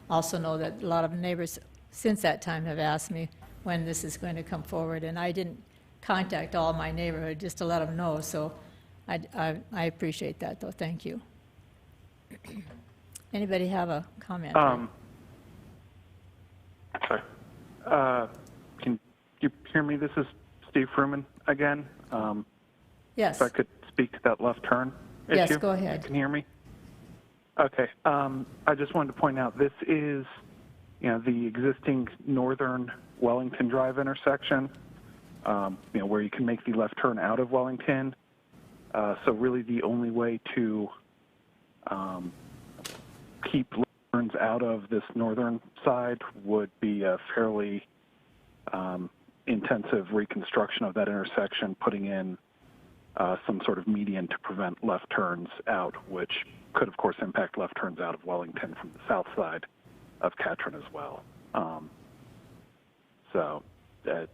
also know that a lot of neighbors since that time have asked me when this is going to come forward, and I didn't contact all my neighborhood just to let them know, so I appreciate that, though. Thank you. Anybody have a comment? Sorry. Can you hear me? This is Steve Fruman again. Yes. If I could speak to that left turn issue. Yes, go ahead. You can hear me? Okay. I just wanted to point out this is, the existing northern Wellington Drive intersection, where you can make the left turn out of Wellington. So really the only way to keep left turns out of this northern side would be a fairly intensive reconstruction of that intersection, putting in some sort of median to prevent left turns out, which could, of course, impact left turns out of Wellington from the south side of Catron as well. So that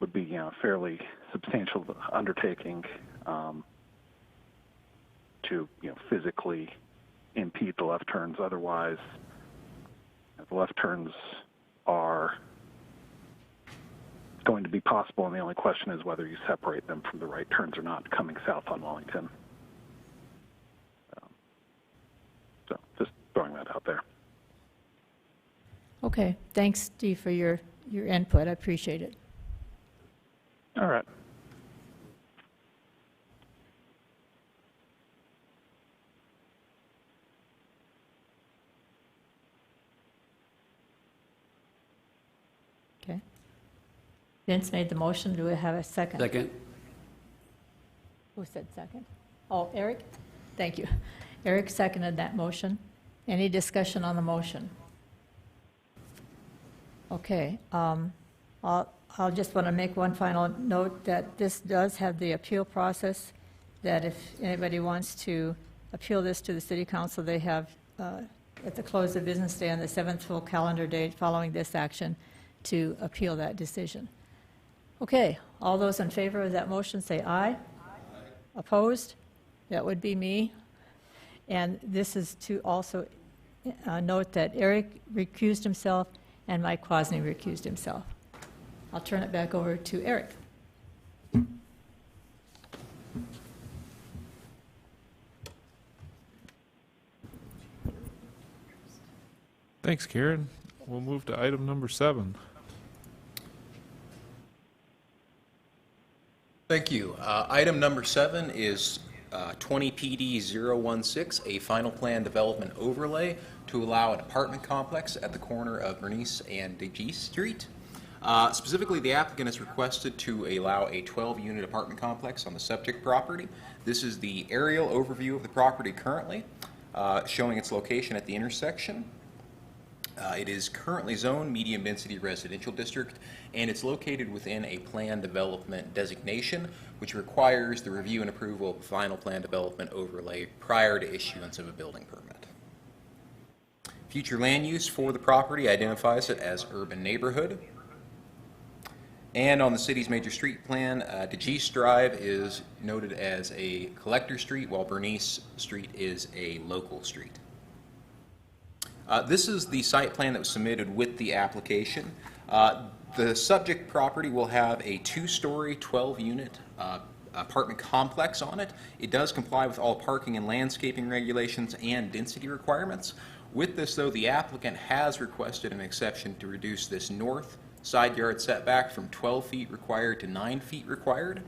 would be, a fairly substantial undertaking to, physically impede the left turns. Otherwise, the left turns are going to be possible, and the only question is whether you separate them from the right turns or not coming south on Wellington. So just throwing that out there. Okay. Thanks, Steve, for your input. I appreciate it. All right. Okay. Vince made the motion. Do we have a second? Second. Who said second? Oh, Eric? Thank you. Eric seconded that motion. Any discussion on the motion? Okay. I'll just want to make one final note that this does have the appeal process, that if anybody wants to appeal this to the City Council, they have at the close of business day on the 7th full calendar date following this action to appeal that decision. Okay, all those in favor of that motion say aye. Aye. Opposed? That would be me. And this is to also note that Eric recused himself and Mike QUASNEY recused himself. I'll turn it back over to Eric. Thanks, Karen. We'll move to item number 7. Thank you. Item number 7 is 20 PD 016, a final plan development overlay to allow an apartment complex at the corner of Bernice and DeGee Street. Specifically, the applicant has requested to allow a 12-unit apartment complex on the subject property. This is the aerial overview of the property currently, showing its location at the intersection. It is currently zoned medium-density residential district, and it's located within a plan development designation, which requires the review and approval of a final plan development overlay prior to issuance of a building permit. Future land use for the property identifies it as urban neighborhood. And on the city's major street plan, DeGeest Drive is noted as a collector street, while Bernice Street is a local street. This is the site plan that was submitted with the application. The subject property will have a 2-story, 12-unit apartment complex on it. It does comply with all parking and landscaping regulations and density requirements. With this, though, the applicant has requested an exception to reduce this north side yard setback from 12 feet required to 9 feet required.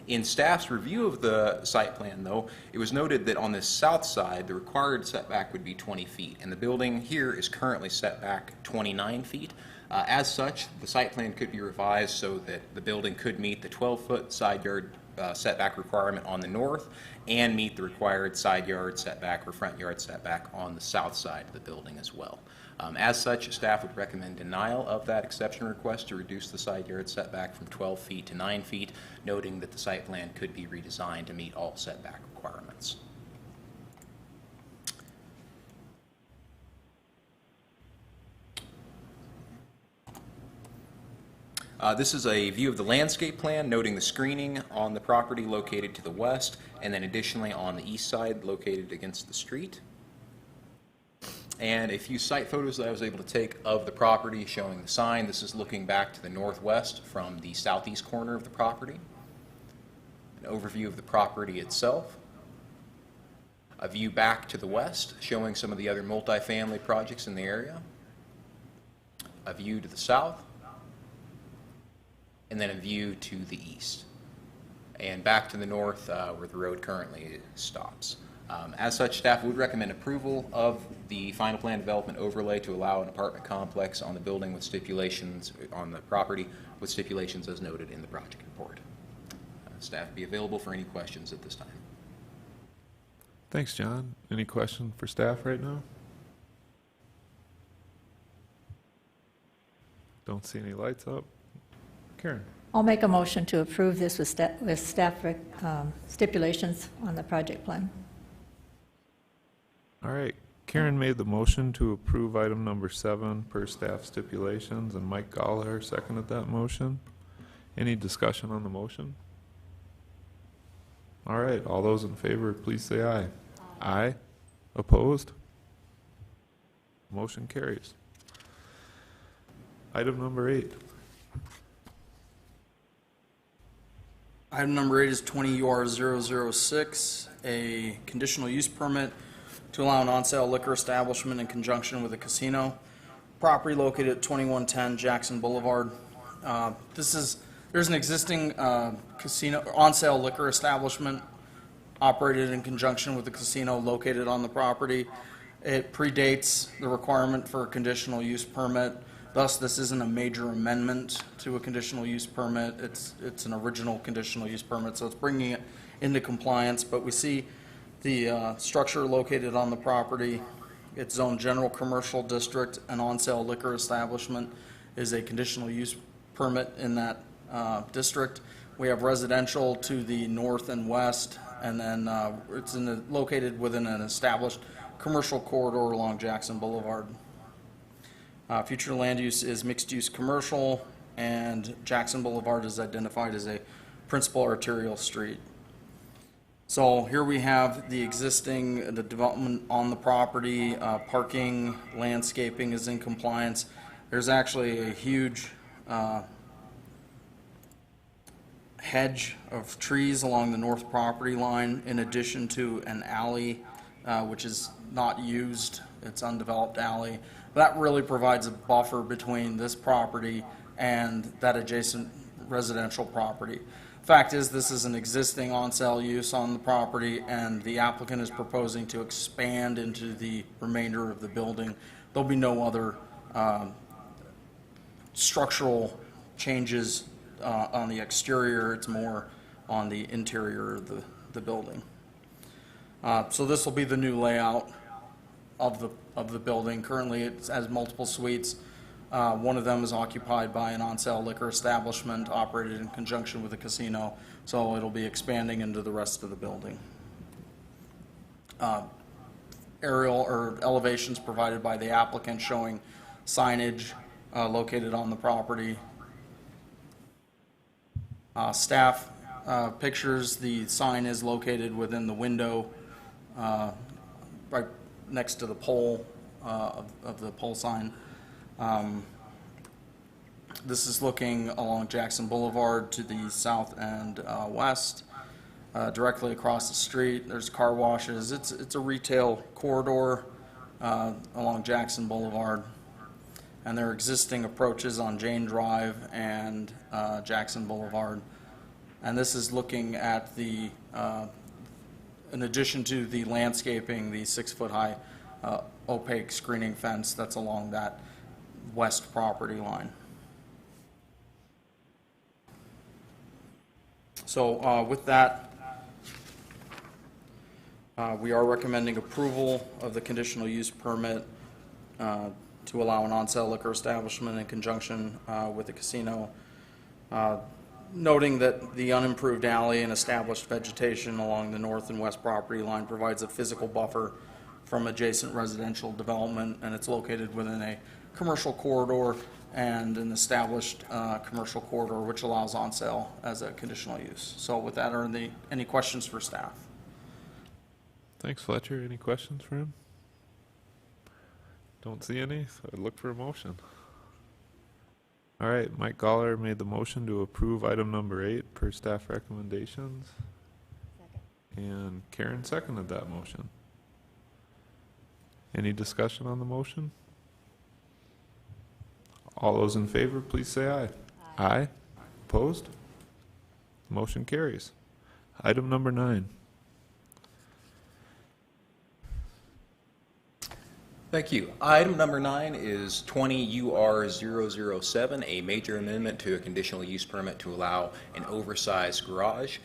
In staff's review of the site plan, though, it was noted that on the south side, the required setback would be 20 feet, and the building here is currently set back 29 feet. As such, the site plan could be revised so that the building could meet the 12-foot side yard setback requirement on the north and meet the required side yard setback or front yard setback on the south side of the building as well. As such, staff would recommend denial of that exception request to reduce the side yard setback from 12 feet to 9 feet, noting that the site plan could be redesigned to meet all setback requirements. This is a view of the landscape plan, noting the screening on the property located to the west, and then additionally on the east side located against the street. And a few site photos that I was able to take of the property showing the sign. This is looking back to the northwest from the southeast corner of the property. An overview of the property itself. A view back to the west showing some of the other multifamily projects in the area. A view to the south. And then a view to the east. And back to the north where the road currently stops. As such, staff would recommend approval of the final plan development overlay to allow an apartment complex on the building with stipulations on the property with stipulations as noted in the project report. Staff be available for any questions at this time. Thanks, John. Any question for staff right now? Don't see any lights up. Karen. I'll make a motion to approve this with staff stipulations on the project plan. All right. Karen made the motion to approve item number 7 per staff stipulations, and Mike Gallagher seconded that motion. Any discussion on the motion? All right. All those in favor, please say aye. Aye. Opposed? Motion carries. Item number 8. Item number 8 is 20 UR 006, a conditional use permit to allow an on-sale liquor establishment in conjunction with a casino. Property located at 2110 Jackson Boulevard. There's an existing casino, on-sale liquor establishment operated in conjunction with the casino located on the property. It predates the requirement for a conditional use permit. Thus, this isn't a major amendment to a conditional use permit. It's an original conditional use permit, so it's bringing it into compliance. But we see the structure located on the property. It's zoned general commercial district. An on-sale liquor establishment is a conditional use permit in that district. We have residential to the north and west, and then it's located within an established commercial corridor along Jackson Boulevard. Future land use is mixed-use commercial, and Jackson Boulevard is identified as a principal arterial street. So here we have the development on the property, parking, landscaping is in compliance. There's actually a huge hedge of trees along the north property line, in addition to an alley which is not used. It's undeveloped alley. That really provides a buffer between this property and that adjacent residential property. Fact is, this is an existing on-sale use on the property, and the applicant is proposing to expand into the remainder of the building. There'll be no other structural changes on the exterior. It's more on the interior of the building. So this will be the new layout of the building. Currently, it has multiple suites. One of them is occupied by an on-sale liquor establishment operated in conjunction with a casino, so it'll be expanding into the rest of the building. Aerial or elevations provided by the applicant showing signage located on the property. Staff pictures, the sign is located within the window right next to the pole of the pole sign. This is looking along Jackson Boulevard to the south and west. Directly across the street, there's car washes. It's a retail corridor along Jackson Boulevard. And there are existing approaches on Jane Drive and Jackson Boulevard. And this is looking at the, in addition to the landscaping, the 6-foot high opaque screening fence that's along that west property line. So with that, we are recommending approval of the conditional use permit to allow an on-sale liquor establishment in conjunction with the casino, noting that the unimproved alley and established vegetation along the north and west property line provides a physical buffer from adjacent residential development, and it's located within a commercial corridor and an established commercial corridor, which allows on-sale as a conditional use. So with that, are there any questions for staff? Thanks, Fletcher. Any questions for him? Don't see any, so I'd look for a motion. All right, Mike Goller made the motion to approve item number 8 per staff recommendations. Second. And Karen seconded that motion. Any discussion on the motion? All those in favor, please say aye. Aye. Aye. Opposed? Motion carries. Item number 9. Thank you. Item number 9 is 20 UR007, a major amendment to a conditional use permit to allow an oversized garage.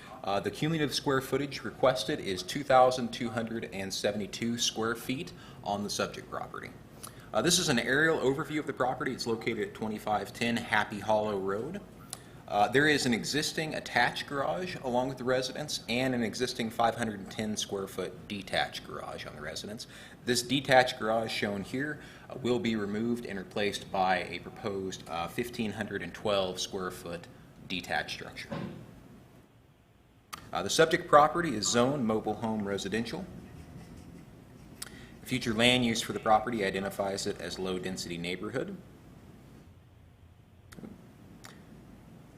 The cumulative square footage requested is 2,272 square feet on the subject property. This is an aerial overview of the property. It's located at 2510 Happy Hollow Road. There is an existing attached garage along with the residence and an existing 510 square foot detached garage on the residence. This detached garage shown here will be removed and replaced by a proposed 1,512 square foot detached structure. The subject property is zoned mobile home residential. Future land use for the property identifies it as low density neighborhood.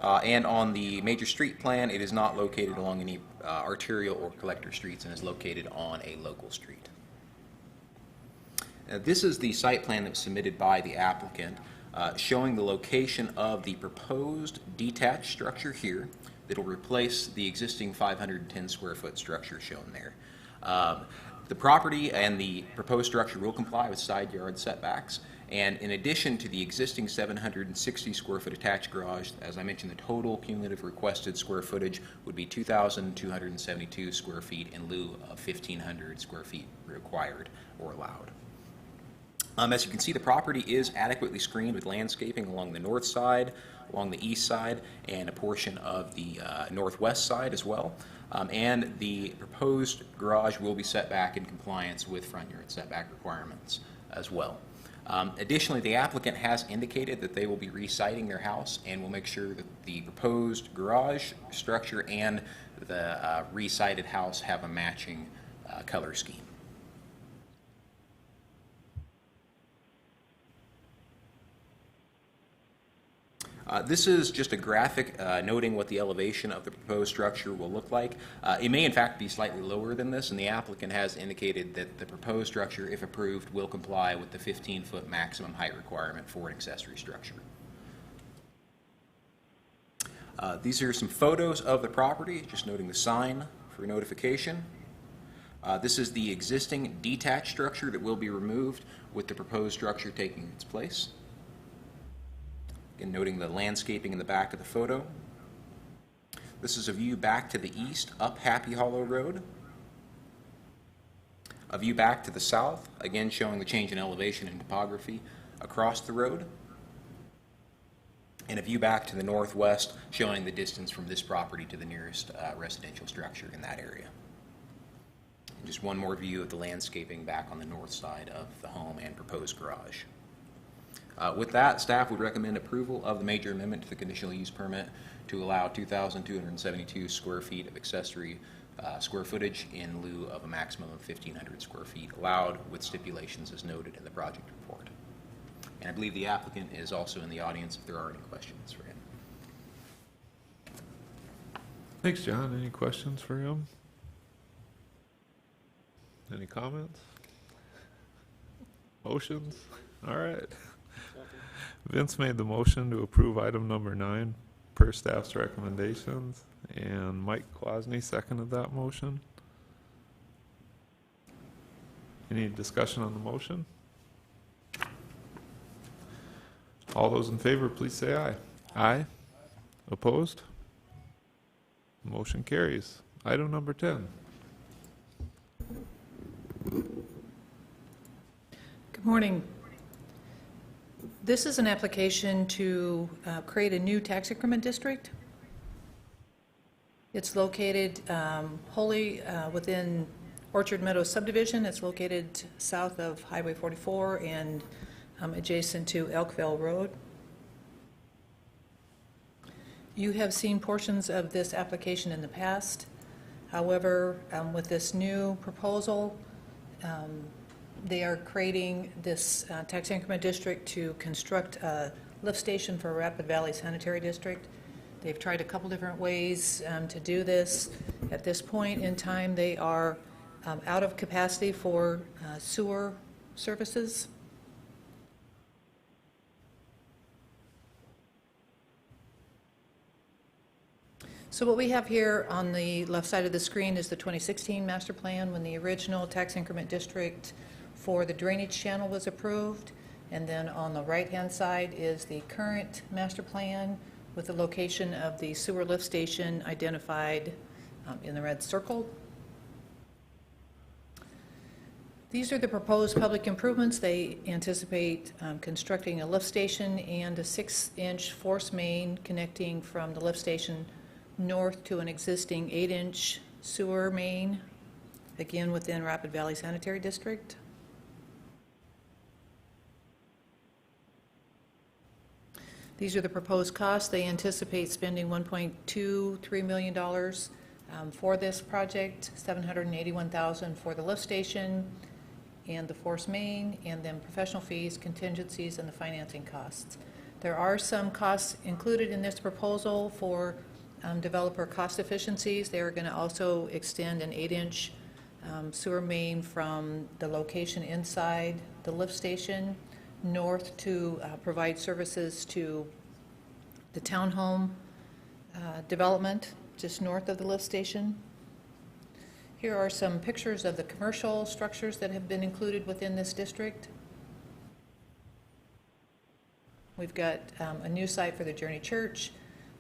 And on the major street plan, it is not located along any arterial or collector streets and is located on a local street. This is the site plan that was submitted by the applicant showing the location of the proposed detached structure here that will replace the existing 510 square foot structure shown there. The property and the proposed structure will comply with side yard setbacks. And in addition to the existing 760 square foot attached garage, as I mentioned, the total cumulative requested square footage would be 2,272 square feet in lieu of 1,500 square feet required or allowed. As you can see, the property is adequately screened with landscaping along the north side, along the east side, and a portion of the northwest side as well. And the proposed garage will be set back in compliance with front yard setback requirements as well. Additionally, the applicant has indicated that they will be resiting their house and will make sure that the proposed garage structure and the resited house have a matching color scheme. This is just a graphic noting what the elevation of the proposed structure will look like. It may in fact be slightly lower than this, and the applicant has indicated that the proposed structure, if approved, will comply with the 15-foot maximum height requirement for an accessory structure. These are some photos of the property, just noting the sign for notification. This is the existing detached structure that will be removed with the proposed structure taking its place. And noting the landscaping in the back of the photo. This is a view back to the east up Happy Hollow Road. A view back to the south, again showing the change in elevation and topography across the road. And a view back to the northwest showing the distance from this property to the nearest residential structure in that area. And just one more view of the landscaping back on the north side of the home and proposed garage. With that, staff would recommend approval of the major amendment to the conditional use permit to allow 2,272 square feet of accessory square footage in lieu of a maximum of 1,500 square feet allowed, with stipulations as noted in the project report. And I believe the applicant is also in the audience if there are any questions for him. Thanks, John. Any questions for him? Any comments? Motions? All right. Vince made the motion to approve item number 9 per staff's recommendations, and Mike QUASNEY seconded that motion. Any discussion on the motion? All those in favor, please say aye. Aye. Opposed? Motion carries. Item number 10. Good morning. This is an application to create a new tax increment district. It's located wholly within Orchard Meadows subdivision. It's located south of Highway 44 and adjacent to Elkville Road. You have seen portions of this application in the past. However, with this new proposal, they are creating this tax increment district to construct a lift station for Rapid Valley Sanitary District. They've tried a couple different ways to do this. At this point in time, they are out of capacity for sewer services. So what we have here on the left side of the screen is the 2016 master plan, when the original tax increment district for the drainage channel was approved. And then on the right-hand side is the current master plan with the location of the sewer lift station identified in the red circle. These are the proposed public improvements. They anticipate constructing a lift station and a 6-inch force main connecting from the lift station north to an existing 8-inch sewer main, again within Rapid Valley Sanitary District. These are the proposed costs. They anticipate spending $1.23 million for this project, $781,000 for the lift station and the force main, and then professional fees, contingencies, and the financing costs. There are some costs included in this proposal for developer cost efficiencies. They are going to also extend an 8-inch sewer main from the location inside the lift station north to provide services to the townhome development just north of the lift station. Here are some pictures of the commercial structures that have been included within this district. We've got a new site for the Journey Church,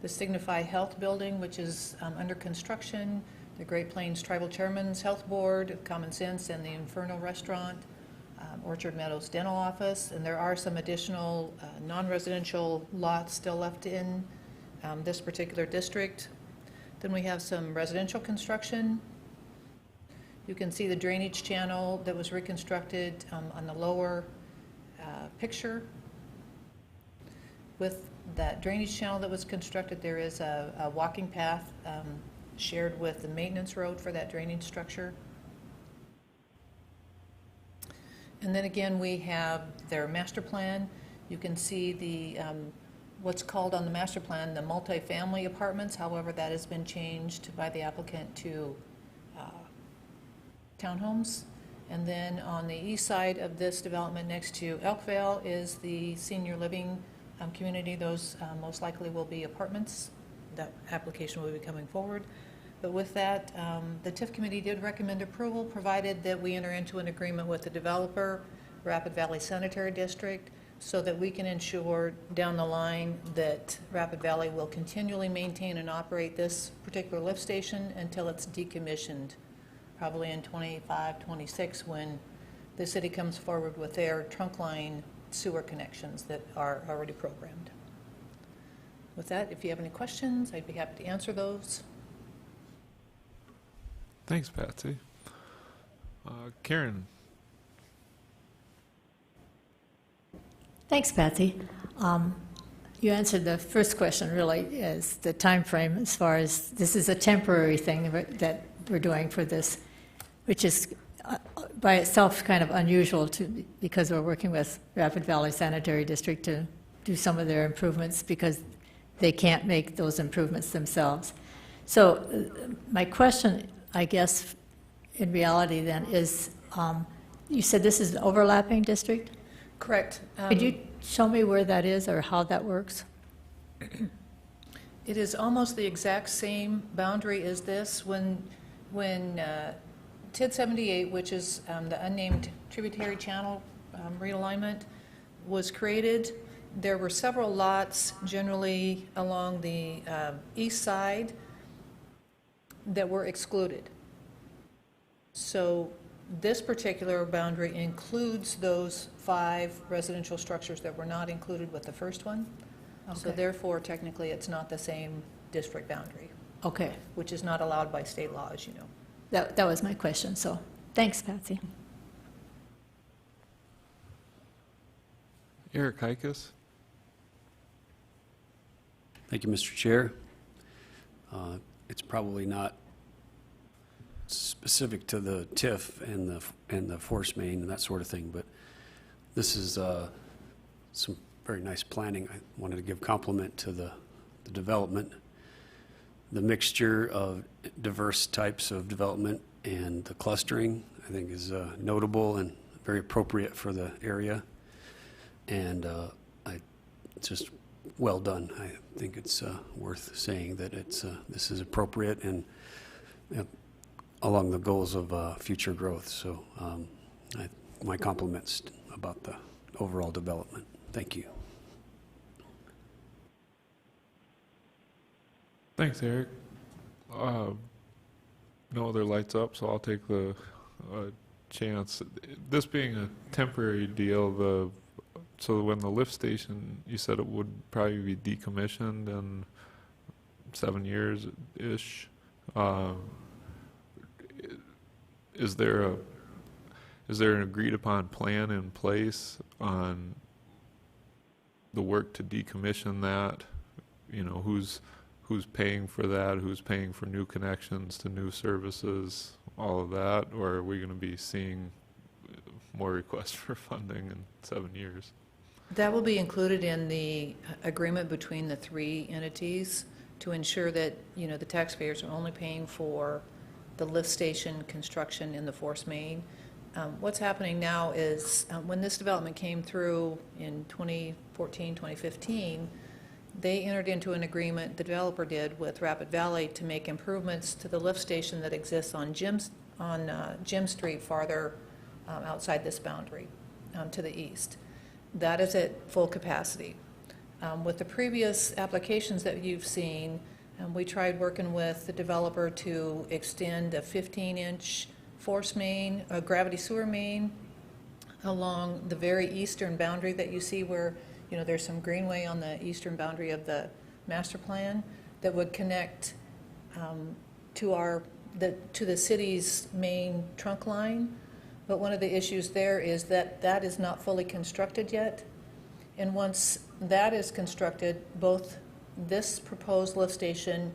the Signify Health Building, which is under construction, the Great Plains Tribal Chairman's Health Board, Common Sense, and the Inferno Restaurant, Orchard Meadows Dental Office, and there are some additional non-residential lots still left in this particular district. Then we have some residential construction. You can see the drainage channel that was reconstructed on the lower picture. With that drainage channel that was constructed, there is a walking path shared with the maintenance road for that drainage structure. And then again, we have their master plan. You can see the what's called on the master plan the multifamily apartments. However, that has been changed by the applicant to townhomes. And then on the east side of this development next to Elkvale is the senior living community. Those most likely will be apartments. That application will be coming forward. But with that, the TIF committee did recommend approval, provided that we enter into an agreement with the developer, Rapid Valley Sanitary District, so that we can ensure down the line that Rapid Valley will continually maintain and operate this particular lift station until it's decommissioned, probably in 25, 26, when the city comes forward with their trunk line sewer connections that are already programmed. With that, if you have any questions, I'd be happy to answer those. Thanks, Patsy. Karen. Thanks, Patsy. You answered the first question, really, is the time frame as far as this is a temporary thing that we're doing for this, which is by itself kind of unusual because we're working with Rapid Valley Sanitary District to do some of their improvements because they can't make those improvements themselves. So my question, I guess, in reality then is, you said this is an overlapping district? Correct. Could you show me where that is or how that works? It is almost the exact same boundary as this. When TID 78, which is the unnamed tributary channel realignment, was created, there were several lots generally along the east side that were excluded. So this particular boundary includes those 5 residential structures that were not included with the first one. So Okay. therefore, technically, it's not the same district boundary, Okay, which is not allowed by state law, as you know. that was my question, so thanks, Patsy. ERIK Hikus? Thank you, Mr. Chair. It's probably not specific to the TIF and the force main and that sort of thing, but this is some very nice planning. I wanted to give compliment to the development, the mixture of diverse types of development and the clustering, I think is notable and very appropriate for the area. And it's just well done. I think it's worth saying that this is appropriate and along the goals of future growth. So my compliments about the overall development. Thank you. Thanks, Eric. No other lights up, so I'll take the chance. This being a temporary deal, so when the lift station, you said it would probably be decommissioned in 7 years-ish. Is there an agreed upon plan in place on the work to decommission that? You know, who's paying for that? Who's paying for new connections to new services? All of that, or are we going to be seeing more requests for funding in 7 years? That will be included in the agreement between the 3 entities to ensure that, you know, the taxpayers are only paying for the lift station construction in the force main. What's happening now is when this development came through in 2014, 2015, they entered into an agreement, the developer did, with Rapid Valley to make improvements to the lift station that exists on Jim Street farther outside this boundary to the east. That is at full capacity. With the previous applications that you've seen, we tried working with the developer to extend a 15-inch force main, a gravity sewer main, along the very eastern boundary that you see where, you know, there's some greenway on the eastern boundary of the master plan that would connect to the city's main trunk line. But one of the issues there is that that is not fully constructed yet. And once that is constructed, both this proposed lift station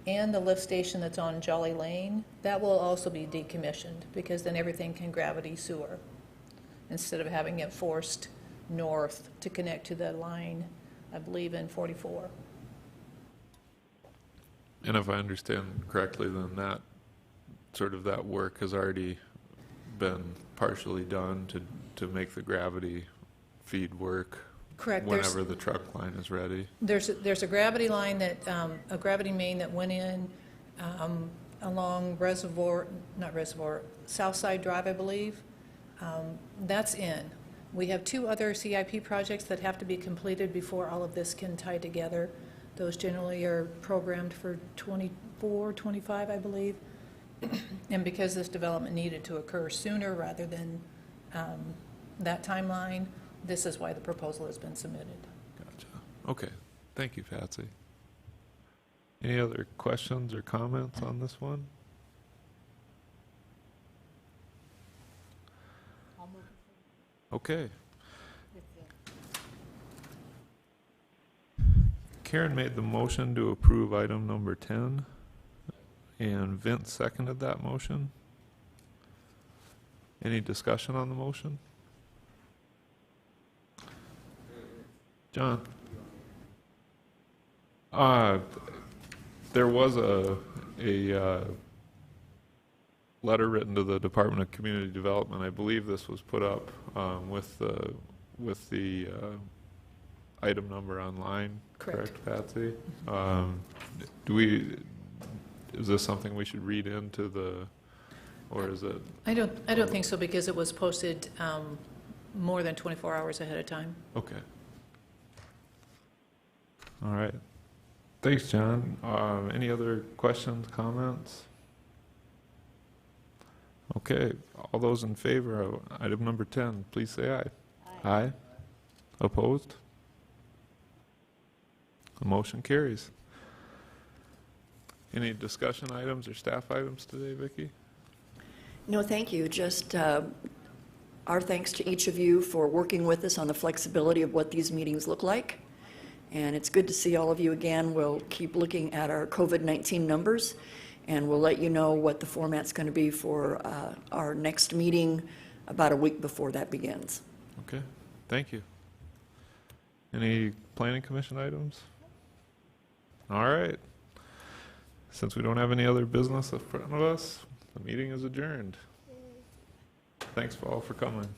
and the lift station that's on Jolly Lane, that will also be decommissioned because then everything can gravity sewer instead of having it forced north to connect to the line, I believe, in 44. And if I understand correctly, then that work has already been partially done to make the gravity feed work. Correct. Whenever the truck line is ready. There's a gravity line that a gravity main that went in along Southside Drive, I believe. That's in. We have 2 other CIP projects that have to be completed before all of this can tie together. Those generally are programmed for 24, 25, I believe. And because this development needed to occur sooner rather than that timeline, this is why the proposal has been submitted. Gotcha. Okay. Thank you, Patsy. Any other questions or comments on this one? Okay. Karen made the motion to approve item number 10, and Vince seconded that motion. Any discussion on the motion? John? There was a letter written to the Department of Community Development. I believe this was put up with the item number online. Correct. Patsy? Is this something we should read into or is it? I don't think so because it was posted more than 24 hours ahead of time. Okay. All right. Thanks, John. Any other questions, comments? Okay, all those in favor of item number 10, please say aye. Aye. Opposed? The motion carries. Any discussion items or staff items today, Vicki? No, thank you. Just our thanks to each of you for working with us on the flexibility of what these meetings look like. And it's good to see all of you again. We'll keep looking at our COVID-19 numbers, and we'll let you know what the format's going to be for our next meeting about a week before that begins. Okay, thank you. Any planning commission items? All right. Since we don't have any other business in front of us, the meeting is adjourned. Thanks all for coming.